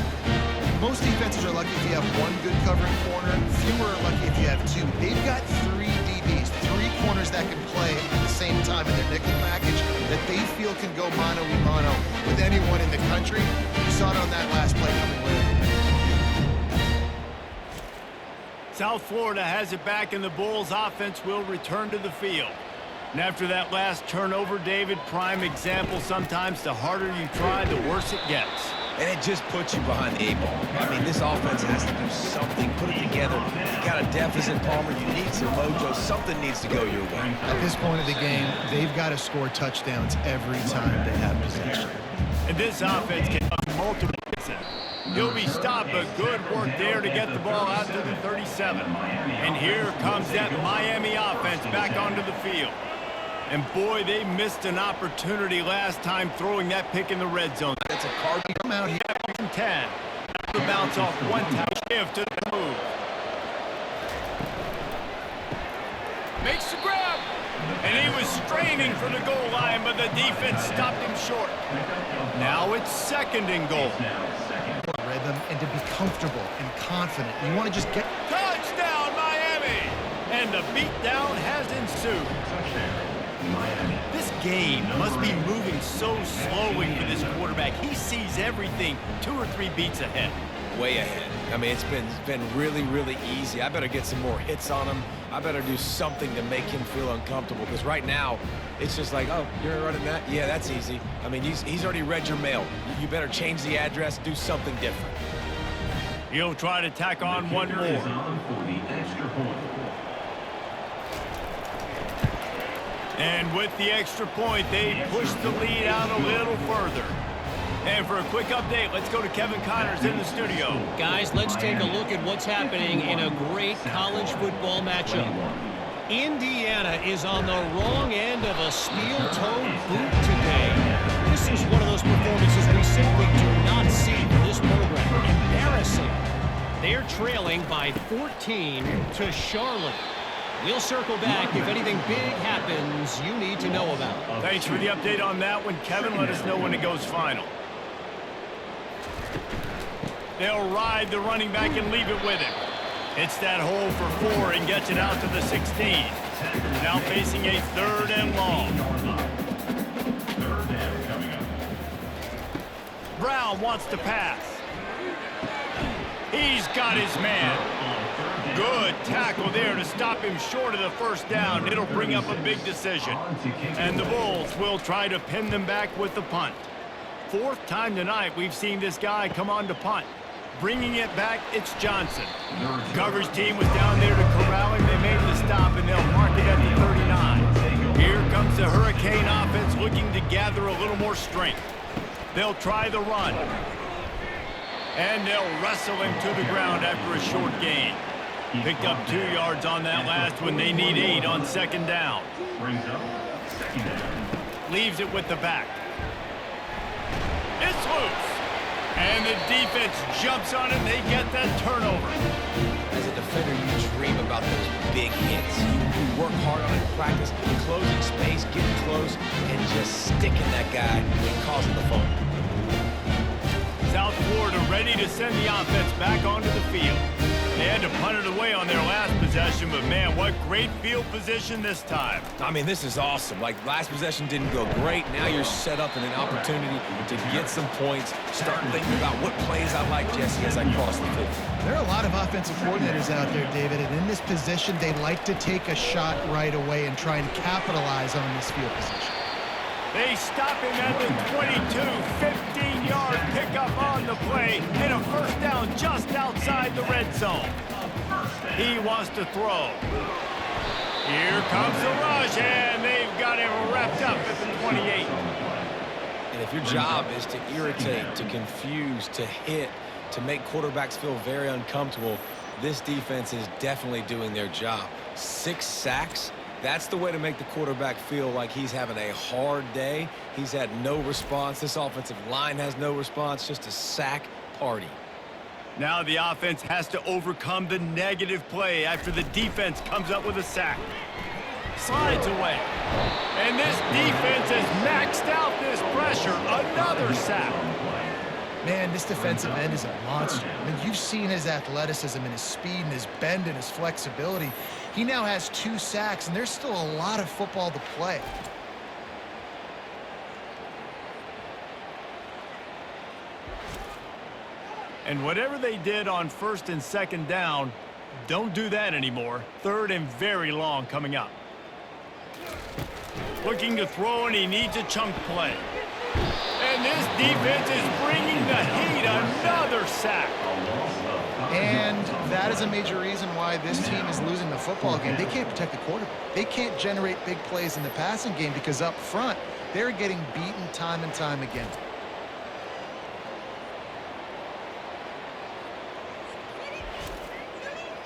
[SPEAKER 3] Most defenses are lucky if you have 1 good covering corner. Fewer are lucky if you have 2. They've got 3 DBs, 3 corners that can play at the same time in their nickel package that they feel can go mano-a-mano with anyone in the country. You saw it on that last play coming with.
[SPEAKER 1] South Florida has it back, and the Bulls offense will return to the field. And after that last turnover, David, prime example, sometimes the harder you try, the worse it gets.
[SPEAKER 2] And it just puts you behind the 8 ball. I mean, this offense has to do something, put it together. You got a deficit, Palmer. You need some mojo. Something needs to go your way.
[SPEAKER 3] At this point of the game, they've got to score touchdowns every time they have possession.
[SPEAKER 1] And this offense can have multiple hits. He'll be stopped, but good work there to get the ball out to the 37. And here comes that Miami offense back onto the field. And boy, they missed an opportunity last time throwing that pick in the red zone.
[SPEAKER 2] That's a card.
[SPEAKER 3] Come out here.
[SPEAKER 1] 10. The bounce off one time shift to the move. Makes the grab. And he was straining for the goal line, but the defense stopped him short. Now it's 2nd and goal.
[SPEAKER 3] Rhythm and to be comfortable and confident. You want to just get...
[SPEAKER 1] Touchdown, Miami! And the beatdown has ensued. This game must be moving so slowly for this quarterback. He sees everything 2 or 3 beats ahead.
[SPEAKER 2] Way ahead. I mean, it's been really, really easy. I better get some more hits on him. I better do something to make him feel uncomfortable, because right now, it's just like, oh, you're running that? Yeah, that's easy. I mean, he's already read your mail. You better change the address, do something different.
[SPEAKER 1] He'll try to tack on one
[SPEAKER 5] Kicker is
[SPEAKER 1] more.
[SPEAKER 5] on for the extra point.
[SPEAKER 1] And with the extra point, they push the lead out a little further. And for a quick update, let's go to Kevin Connors in the studio.
[SPEAKER 4] Guys, let's take a look at what's happening in a great college football matchup. Indiana is on the wrong end of a steel-toed boot today. This is one of those performances we simply do not see for this program. Embarrassing. They're trailing by 14 to Charlotte. We'll circle back if anything big happens you need to know about.
[SPEAKER 1] Thanks for the update on that one, Kevin. Let us know when it goes final. They'll ride the running back and leave it with him. It's that hole for 4 and gets it out to the 16. Now facing a 3rd and long.
[SPEAKER 5] 3rd down coming up.
[SPEAKER 1] Brown wants to pass. He's got his man. Good tackle there to stop him short of the 1st down. It'll bring up a big decision. And the Bulls will try to pin them back with the punt. 4th time tonight we've seen this guy come on to punt. Bringing it back, it's Johnson. Coverage team was down there to corral him. They made the stop, and they'll mark it at the 39. Here comes the Hurricane offense looking to gather a little more strength. They'll try the run. And they'll wrestle him to the ground after a short gain. Picked up 2 yards on that last one. They need 8 on 2nd down.
[SPEAKER 5] Brings up 2nd down.
[SPEAKER 1] Leaves it with the back. It's loose. And the defense jumps on it. They get that turnover.
[SPEAKER 2] As a defender, you dream about those big hits. You work hard on it in practice, closing space, getting close, and just sticking that guy and causing the fumble.
[SPEAKER 1] South Florida ready to send the offense back onto the field. They had to punt it away on their last possession, but man, what great field position this time.
[SPEAKER 2] I mean, this is awesome. Like, last possession didn't go great. Now you're set up in an opportunity to get some points. Start thinking about what plays I like, Jesse, as I cross the field.
[SPEAKER 3] There are a lot of offensive coordinators out there, David, and in this position, they like to take a shot right away and try and capitalize on this field position.
[SPEAKER 1] They stop him at the 22, 15-yard pickup on the play, and a 1st down just outside the red zone. He wants to throw. Here comes the rush, and they've got him wrapped up at the 28.
[SPEAKER 2] And if your job is to irritate, to confuse, to hit, to make quarterbacks feel very uncomfortable, this defense is definitely doing their job. 6 sacks. That's the way to make the quarterback feel like he's having a hard day. He's had no response. This offensive line has no response, just a sack party.
[SPEAKER 1] Now the offense has to overcome the negative play after the defense comes up with a sack. Slides away. And this defense has maxed out this pressure. Another sack.
[SPEAKER 3] Man, this defensive end is a monster. I mean, you've seen his athleticism and his speed and his bend and his flexibility. He now has 2 sacks, and there's still a lot of football to play.
[SPEAKER 1] And whatever they did on 1st and 2nd down, don't do that anymore. 3rd and very long coming up. Looking to throw, and he needs a chunk play. And this defense is bringing the heat. Another sack.
[SPEAKER 3] And that is a major reason why this team is losing the football game. They can't protect the quarterback. They can't generate big plays in the passing game because up front, they're getting beaten time and time again.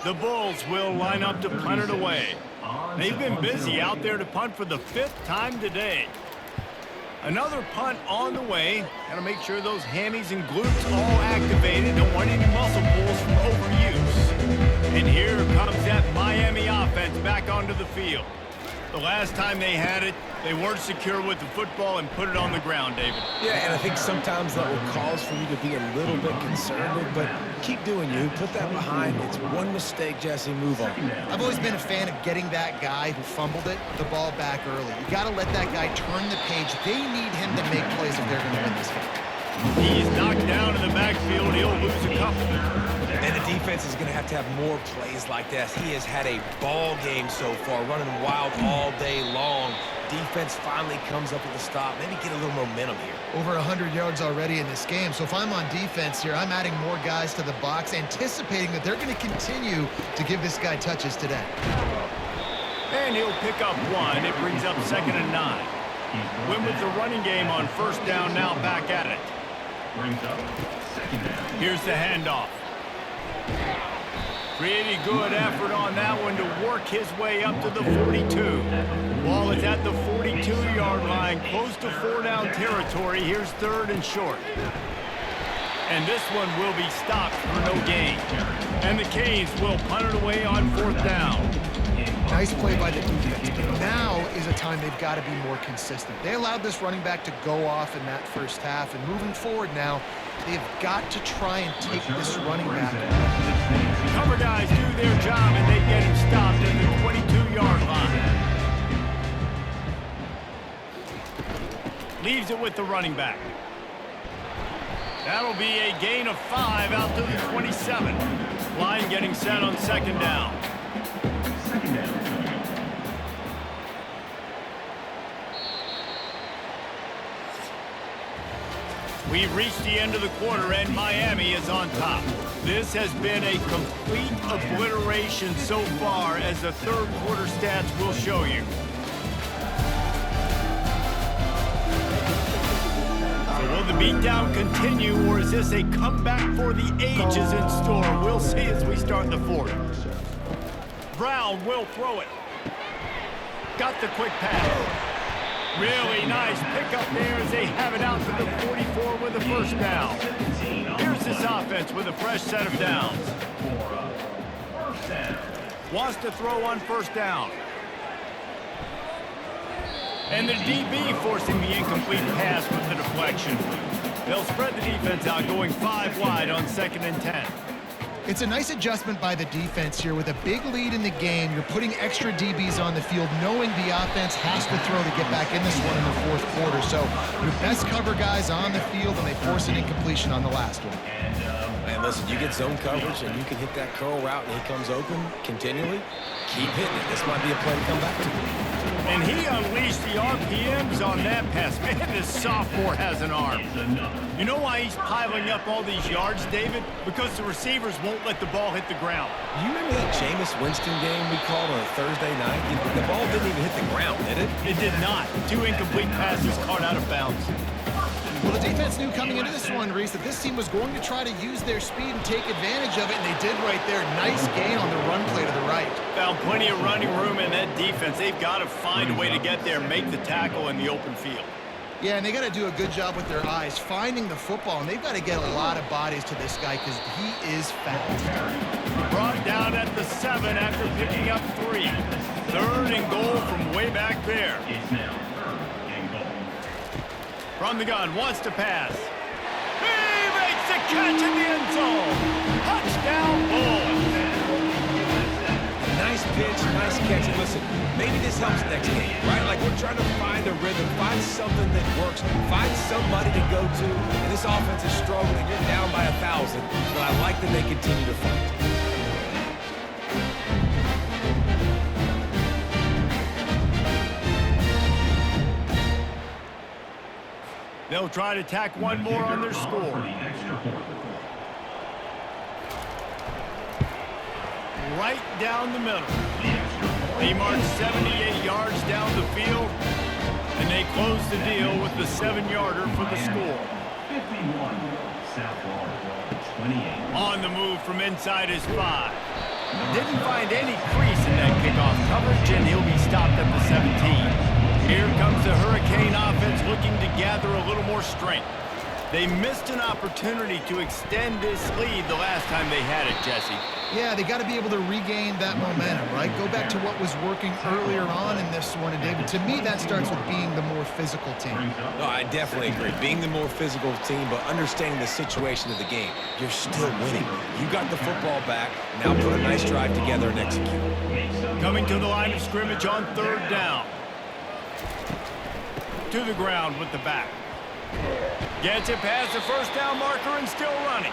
[SPEAKER 1] The Bulls will line up to punt it away. They've been busy out there to punt for the 5th time today. Another punt on the way. Got to make sure those hammies and glutes all activated. Don't want any muscle pulls from overuse. And here comes that Miami offense back onto the field. The last time they had it, they weren't secure with the football and put it on the ground, David.
[SPEAKER 2] Yeah, and I think sometimes that will cause for you to be a little bit conservative, but keep doing you. Put that behind. It's one mistake, Jesse. Move on.
[SPEAKER 3] I've always been a fan of getting that guy who fumbled it, the ball back early. You got to let that guy turn the page. They need him to make plays if they're going to win this game.
[SPEAKER 1] He's knocked down in the backfield. He'll lose a couple.
[SPEAKER 2] And the defense is going to have more plays like this. He has had a ball game so far, running wild all day long. Defense finally comes up with a stop. Maybe get a little momentum here.
[SPEAKER 3] Over 100 yards already in this game. So if I'm on defense here, I'm adding more guys to the box, anticipating that they're going to continue to give this guy touches today.
[SPEAKER 1] And he'll pick up one. It brings up 2nd and 9. Win with the running game on 1st down, now back at it.
[SPEAKER 5] Brings up 2nd down.
[SPEAKER 1] Here's the handoff. Pretty good effort on that one to work his way up to the 42. Ball is at the 42-yard line, close to 4-down territory. Here's 3rd and short. And this one will be stopped for no gain. And the Canes will punt it away on 4th down.
[SPEAKER 3] Nice play by the defense, but now is a time they've got to be more consistent. They allowed this running back to go off in that first half, and moving forward now, they've got to try and take this running back.
[SPEAKER 1] Cover guys do their job, and they get him stopped at the 22-yard line. Leaves it with the running back. That'll be a gain of 5 out to the 27. Line getting set on 2nd down.
[SPEAKER 5] 2nd down.
[SPEAKER 1] We've reached the end of the quarter, and Miami is on top. This has been a complete obliteration so far, as the 3rd quarter stats will show you. So will the beatdown continue, or is this a comeback for the ages in store? We'll see as we start the 4th. Brown will throw it. Got the quick pass. Really nice pickup there as they have it out to the 44 with the 1st down. Here's this offense with a fresh set of downs. Wants to throw on 1st down. And the DB forcing the incomplete pass with the deflection. They'll spread the defense out, going 5 wide on 2nd and 10.
[SPEAKER 3] It's a nice adjustment by the defense here. With a big lead in the game, you're putting extra DBs on the field, knowing the offense has to throw to get back in this one in the 4th quarter. So your best cover guys on the field, and they force an incompletion on the last one.
[SPEAKER 2] Man, listen, you get zone coverage, and you can hit that curl route, and he comes open continually. Keep hitting it. This might be a play to come back to.
[SPEAKER 1] And he unleashed the RPMs on that pass. Man, this sophomore has an arm. You know why he's piling up all these yards, David? Because the receivers won't let the ball hit the ground.
[SPEAKER 2] You remember that Jameis Winston game we called on a Thursday night? The ball didn't even hit the ground, did it?
[SPEAKER 1] It did not. 2 incomplete passes caught out of bounds.
[SPEAKER 3] Well, the defense knew coming into this one, Reese, that this team was going to try to use their speed and take advantage of it, and they did right there. Nice gain on the run play to the right.
[SPEAKER 1] Found plenty of running room in that defense. They've got to find a way to get there, make the tackle in the open field.
[SPEAKER 3] Yeah, and they got to do a good job with their eyes, finding the football, and they've got to get a lot of bodies to this guy because he is fast.
[SPEAKER 1] Brought down at the 7 after picking up 3. 3rd and goal from way back there.
[SPEAKER 5] It's now 3rd and goal.
[SPEAKER 1] From the gun, wants to pass. He makes the catch in the end zone. Touchdown, Bulls.
[SPEAKER 2] Nice pitch, nice catch. And listen, maybe this helps next game, right? Like, we're trying to find a rhythm, find something that works, find somebody to go to. And this offense is struggling. You're down by 1,000, but I like that they continue to fight.
[SPEAKER 1] They'll try to tack one more on their score. Right down the middle. They march 78 yards down the field, and they close the deal with the 7-yarder for the score.
[SPEAKER 5] 51, South Florida, 28.
[SPEAKER 1] On the move from inside his 5. Didn't find any crease in that kickoff coverage, and he'll be stopped at the 17. Here comes the Hurricane offense looking to gather a little more strength. They missed an opportunity to extend this lead the last time they had it, Jesse.
[SPEAKER 3] Yeah, they got to be able to regain that momentum, right? Go back to what was working earlier on in this one. And, David, to me, that starts with being the more physical team.
[SPEAKER 2] No, I definitely agree. Being the more physical team, but understanding the situation of the game. You're still winning. You got the football back. Now put a nice drive together and execute.
[SPEAKER 1] Coming to the line of scrimmage on 3rd down. To the ground with the back. Gets it past the 1st down marker and still running.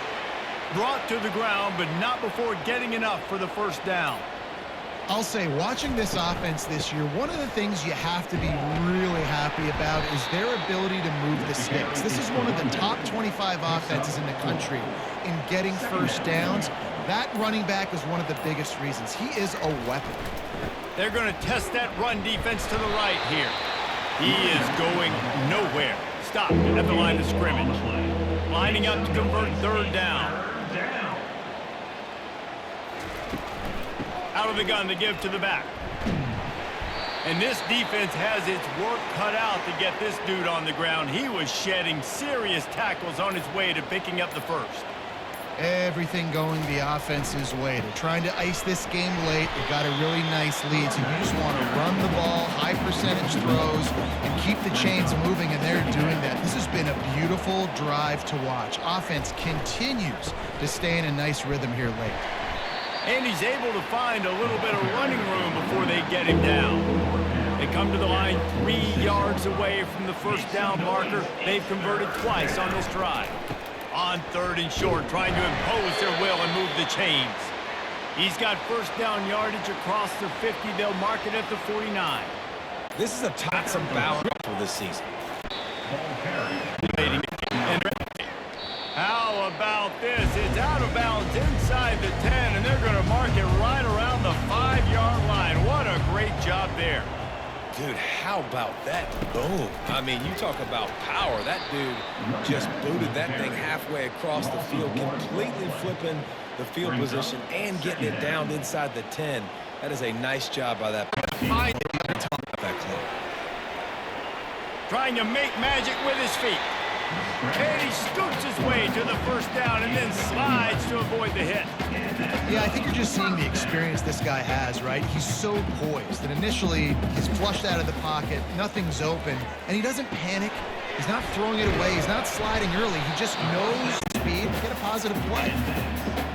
[SPEAKER 1] Brought to the ground, but not before getting enough for the 1st down.
[SPEAKER 3] I'll say, watching this offense this year, one of the things you have to be really happy about is their ability to move the sticks. This is one of the top 25 offenses in the country in getting 1st downs. That running back is one of the biggest reasons. He is a weapon.
[SPEAKER 1] They're going to test that run defense to the right here. He is going nowhere. Stop at the line of scrimmage. Lining up to convert 3rd down. Out of the gun to give to the back. And this defense has its work cut out to get this dude on the ground. He was shedding serious tackles on his way to picking up the 1st.
[SPEAKER 3] Everything going the offense's way. They're trying to ice this game late. They've got a really nice lead, so you just want to run the ball, high percentage throws, and keep the chains moving, and they're doing that. This has been a beautiful drive to watch. Offense continues to stay in a nice rhythm here late.
[SPEAKER 1] And he's able to find a little bit of running room before they get him down. They come to the line 3 yards away from the 1st down marker. They've converted twice on this drive. On 3rd and short, trying to impose their will and move the chains. He's got 1st down yardage across the 50. They'll mark it at the 49.
[SPEAKER 2] This is a tops and balance for this season.
[SPEAKER 1] How about this? It's out of bounds inside the 10, and they're going to mark it right around the 5-yard line. What a great job there.
[SPEAKER 2] Dude, how about that boom? I mean, you talk about power. That dude just booted that thing halfway across the field, completely flipping the field position and getting it down inside the 10. That is a nice job by that.
[SPEAKER 1] Trying to make magic with his feet. And he scoots his way to the 1st down and then slides to avoid the hit.
[SPEAKER 3] Yeah, I think you're just seeing the experience this guy has, right? He's so poised that initially he's flushed out of the pocket, nothing's open, and he doesn't panic. He's not throwing it away. He's not sliding early. He just knows speed to get a positive play.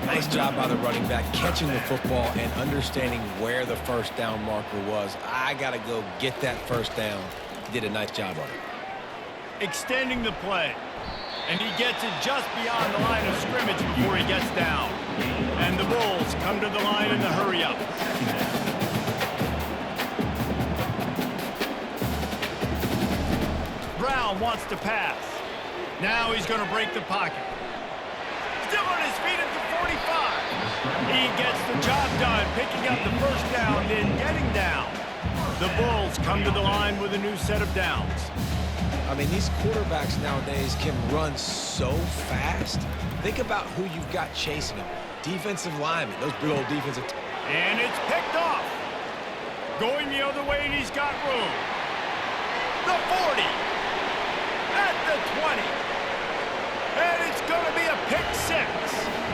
[SPEAKER 2] Nice job by the running back, catching the football and understanding where the 1st down marker was. I got to go get that 1st down. He did a nice job on it.
[SPEAKER 1] Extending the play. And he gets it just beyond the line of scrimmage before he gets down. And the Bulls come to the line in the hurry-up. Brown wants to pass. Now he's going to break the pocket. Still on his feet at the 45. He gets the job done, picking up the 1st down, then getting down. The Bulls come to the line with a new set of downs.
[SPEAKER 2] I mean, these quarterbacks nowadays can run so fast. Think about who you've got chasing them. Defensive linemen, those big old defensive.
[SPEAKER 1] And it's picked off. Going the other way, and he's got room. The 40. At the 20. And it's going to be a pick 6.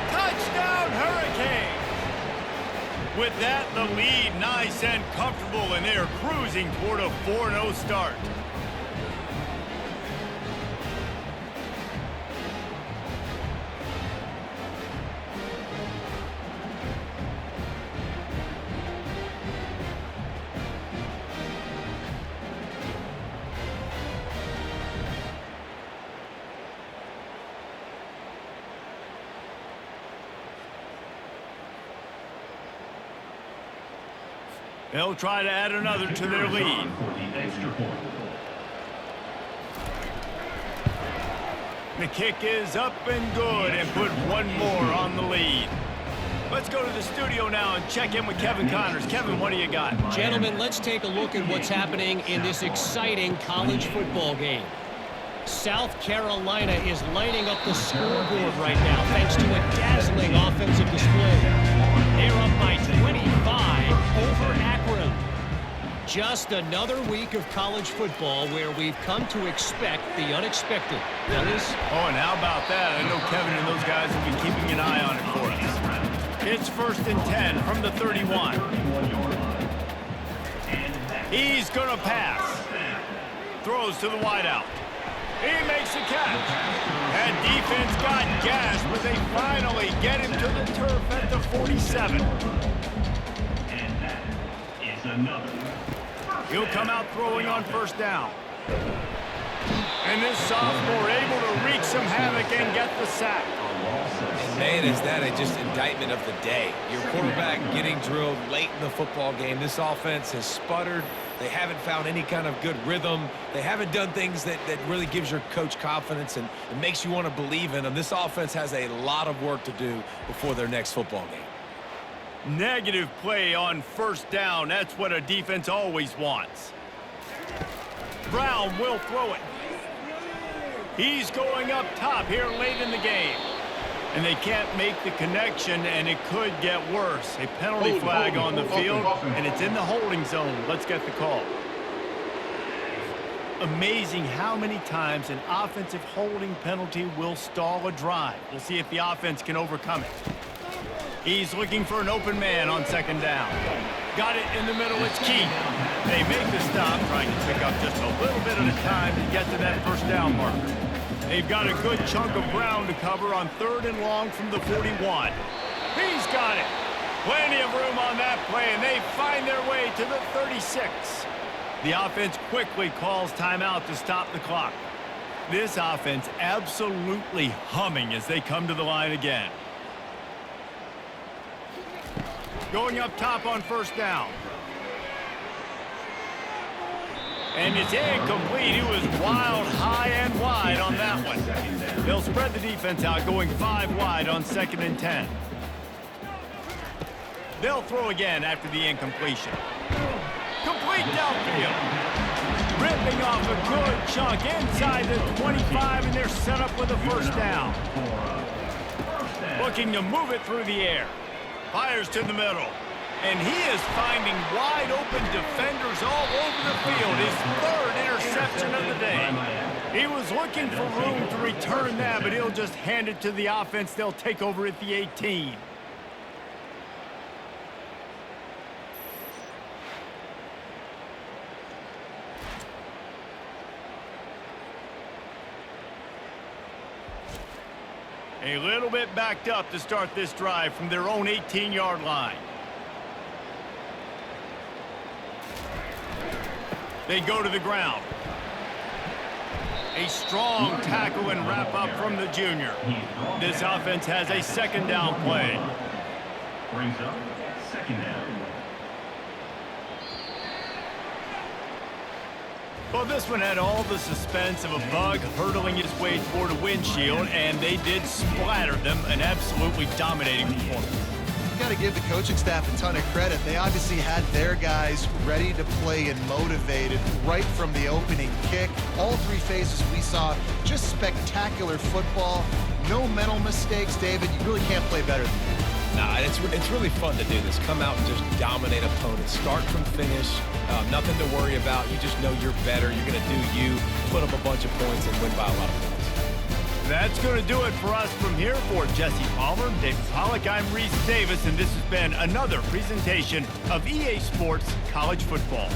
[SPEAKER 1] Touchdown, Hurricane. With that, the lead nice and comfortable, and they're cruising toward a 4-0 start. They'll try to add another to their lead. The kick is up and good and put one more on the lead. Let's go to the studio now and check in with Kevin Connors. Kevin, what do you got?
[SPEAKER 4] Gentlemen, let's take a look at what's happening in this exciting college football game. South Carolina is lighting up the scoreboard right now thanks to a dazzling offensive display. They're up by 25 over Akron. Just another week of college football where we've come to expect the unexpected. Dennis?
[SPEAKER 1] Oh, and how about that? I know Kevin and those guys have been keeping an eye on it for us. It's 1st and 10 from the 31. He's going to pass. Throws to the wideout. He makes a catch. And defense got gas, but they finally get him to the turf at the 47.
[SPEAKER 5] And that is another.
[SPEAKER 1] He'll come out throwing on 1st down. And this sophomore able to wreak some havoc and get the sack.
[SPEAKER 2] Man, is that just indictment of the day. Your quarterback getting drilled late in the football game. This offense has sputtered. They haven't found any kind of good rhythm. They haven't done things that really gives your coach confidence and it makes you want to believe in them. This offense has a lot of work to do before their next football game.
[SPEAKER 1] Negative play on 1st down. That's what a defense always wants. Brown will throw it. He's going up top here late in the game. And they can't make the connection, and it could get worse. A penalty flag on the field, and it's in the holding zone. Let's get the call. Amazing how many times an offensive holding penalty will stall a drive. We'll see if the offense can overcome it. He's looking for an open man on 2nd down. Got it in the middle. It's key. They make the stop, trying to pick up just a little bit at a time to get to that 1st down marker. They've got a good chunk of ground to cover on 3rd and long from the 41. He's got it. Plenty of room on that play, and they find their way to the 36. The offense quickly calls timeout to stop the clock. This offense absolutely humming as they come to the line again. Going up top on 1st down. And it's incomplete. He was wild, high, and wide on that one. They'll spread the defense out, going 5 wide on 2nd and 10. They'll throw again after the incompletion. Complete downfield. Ripping off a good chunk inside the 25, and they're set up with a 1st down. Looking to move it through the air. Fires to the middle. And he is finding wide-open defenders all over the field. His 3rd interception of the day. He was looking for room to return that, but he'll just hand it to the offense. They'll take over at the 18. A little bit backed up to start this drive from their own 18-yard line. They go to the ground. A strong tackle and wrap up from the junior. This offense has a 2nd down play.
[SPEAKER 5] Brings up 2nd down.
[SPEAKER 1] Well, this one had all the suspense of a bug hurtling its way toward a windshield, and they did splatter them, an absolutely dominating performance.
[SPEAKER 3] You got to give the coaching staff a ton of credit. They obviously had their guys ready to play and motivated right from the opening kick. All 3 phases we saw, just spectacular football. No mental mistakes, David. You really can't play better than that.
[SPEAKER 2] Nah, it's really fun to do this. Come out and just dominate opponents. Start from finish. Nothing to worry about. You just know you're better. You're going to do you, put up a bunch of points, and win by a lot of points.
[SPEAKER 1] That's going to do it for us from here. For Jesse Palmer, David Pollack, I'm Reese Davis, and this has been another presentation of EA Sports College Football.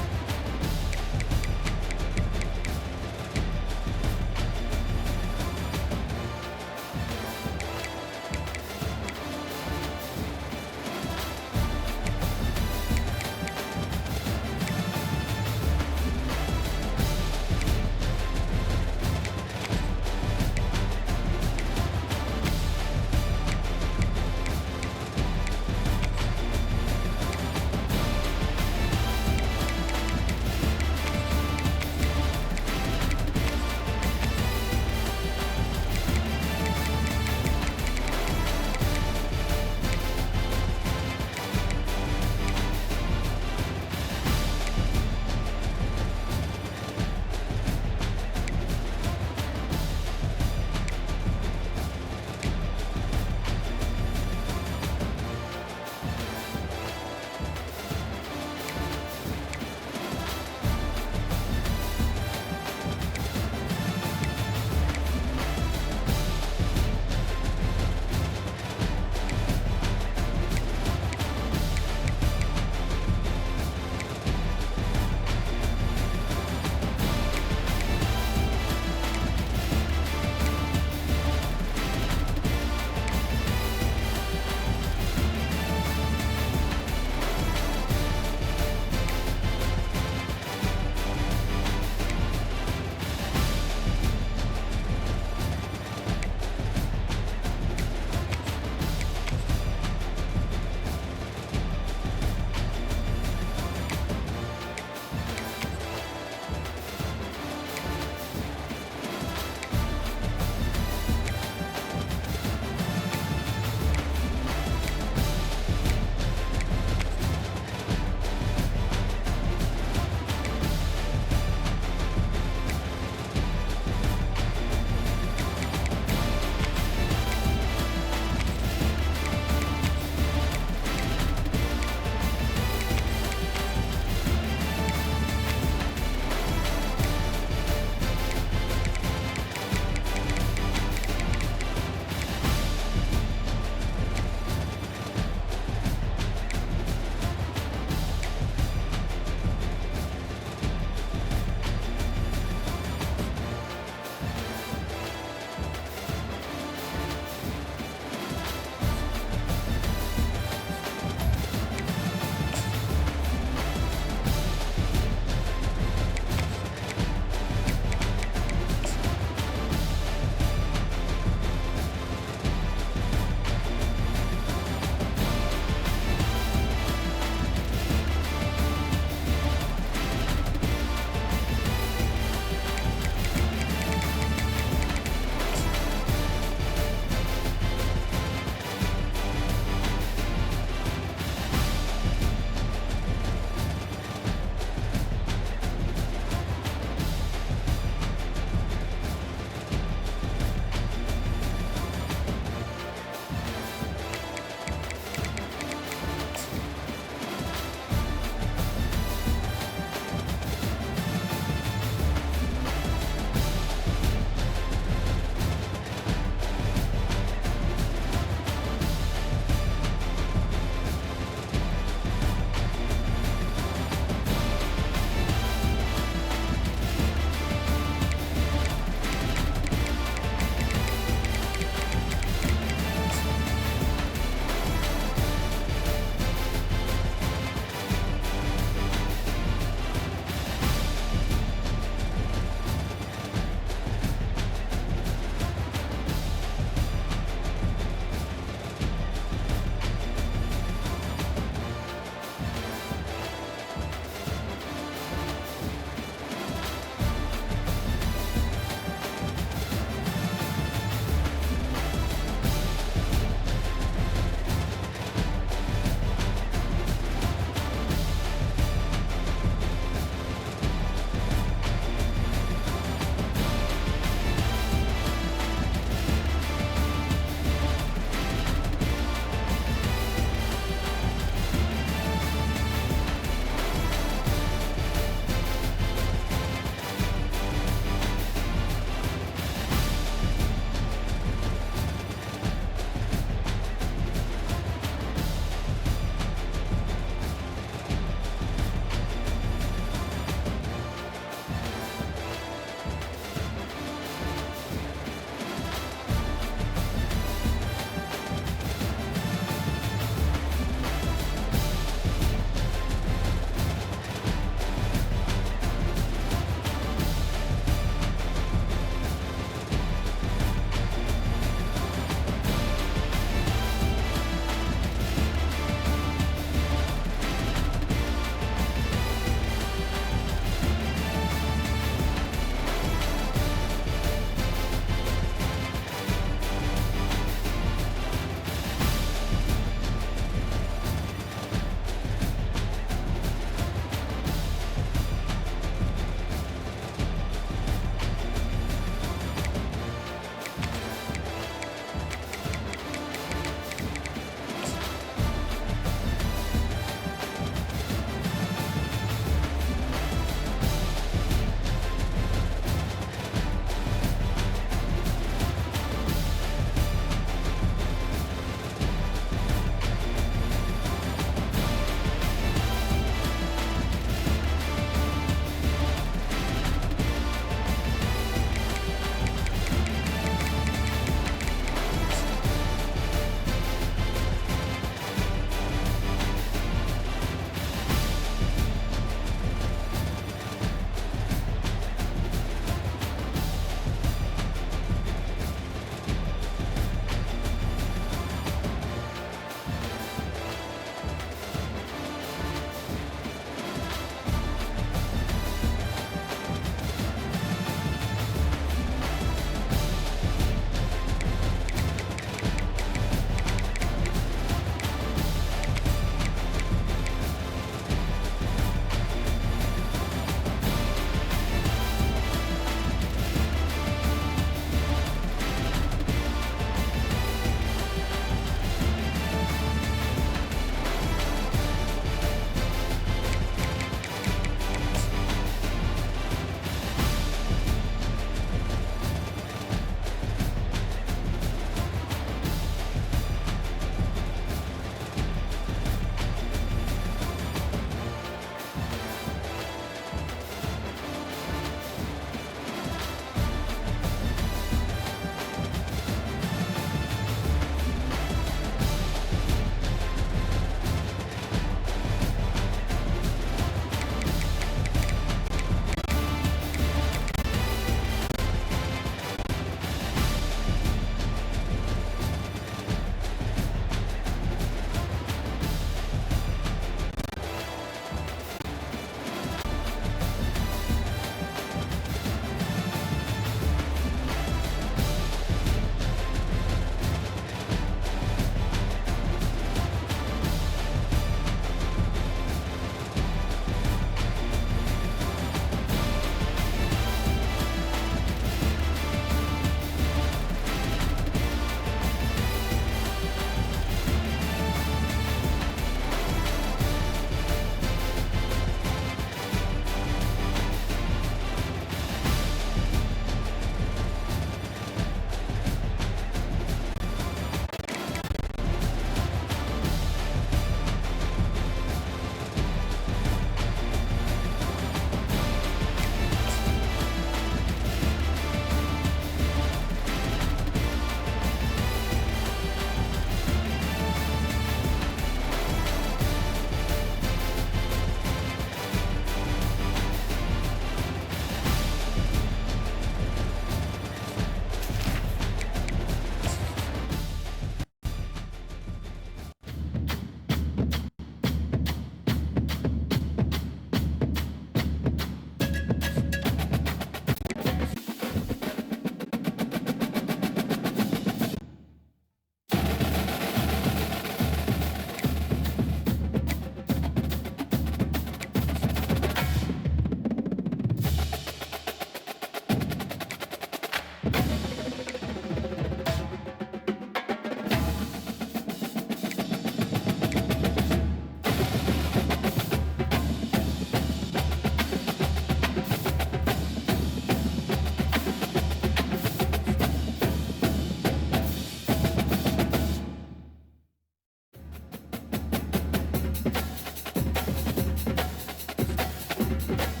[SPEAKER 3] it.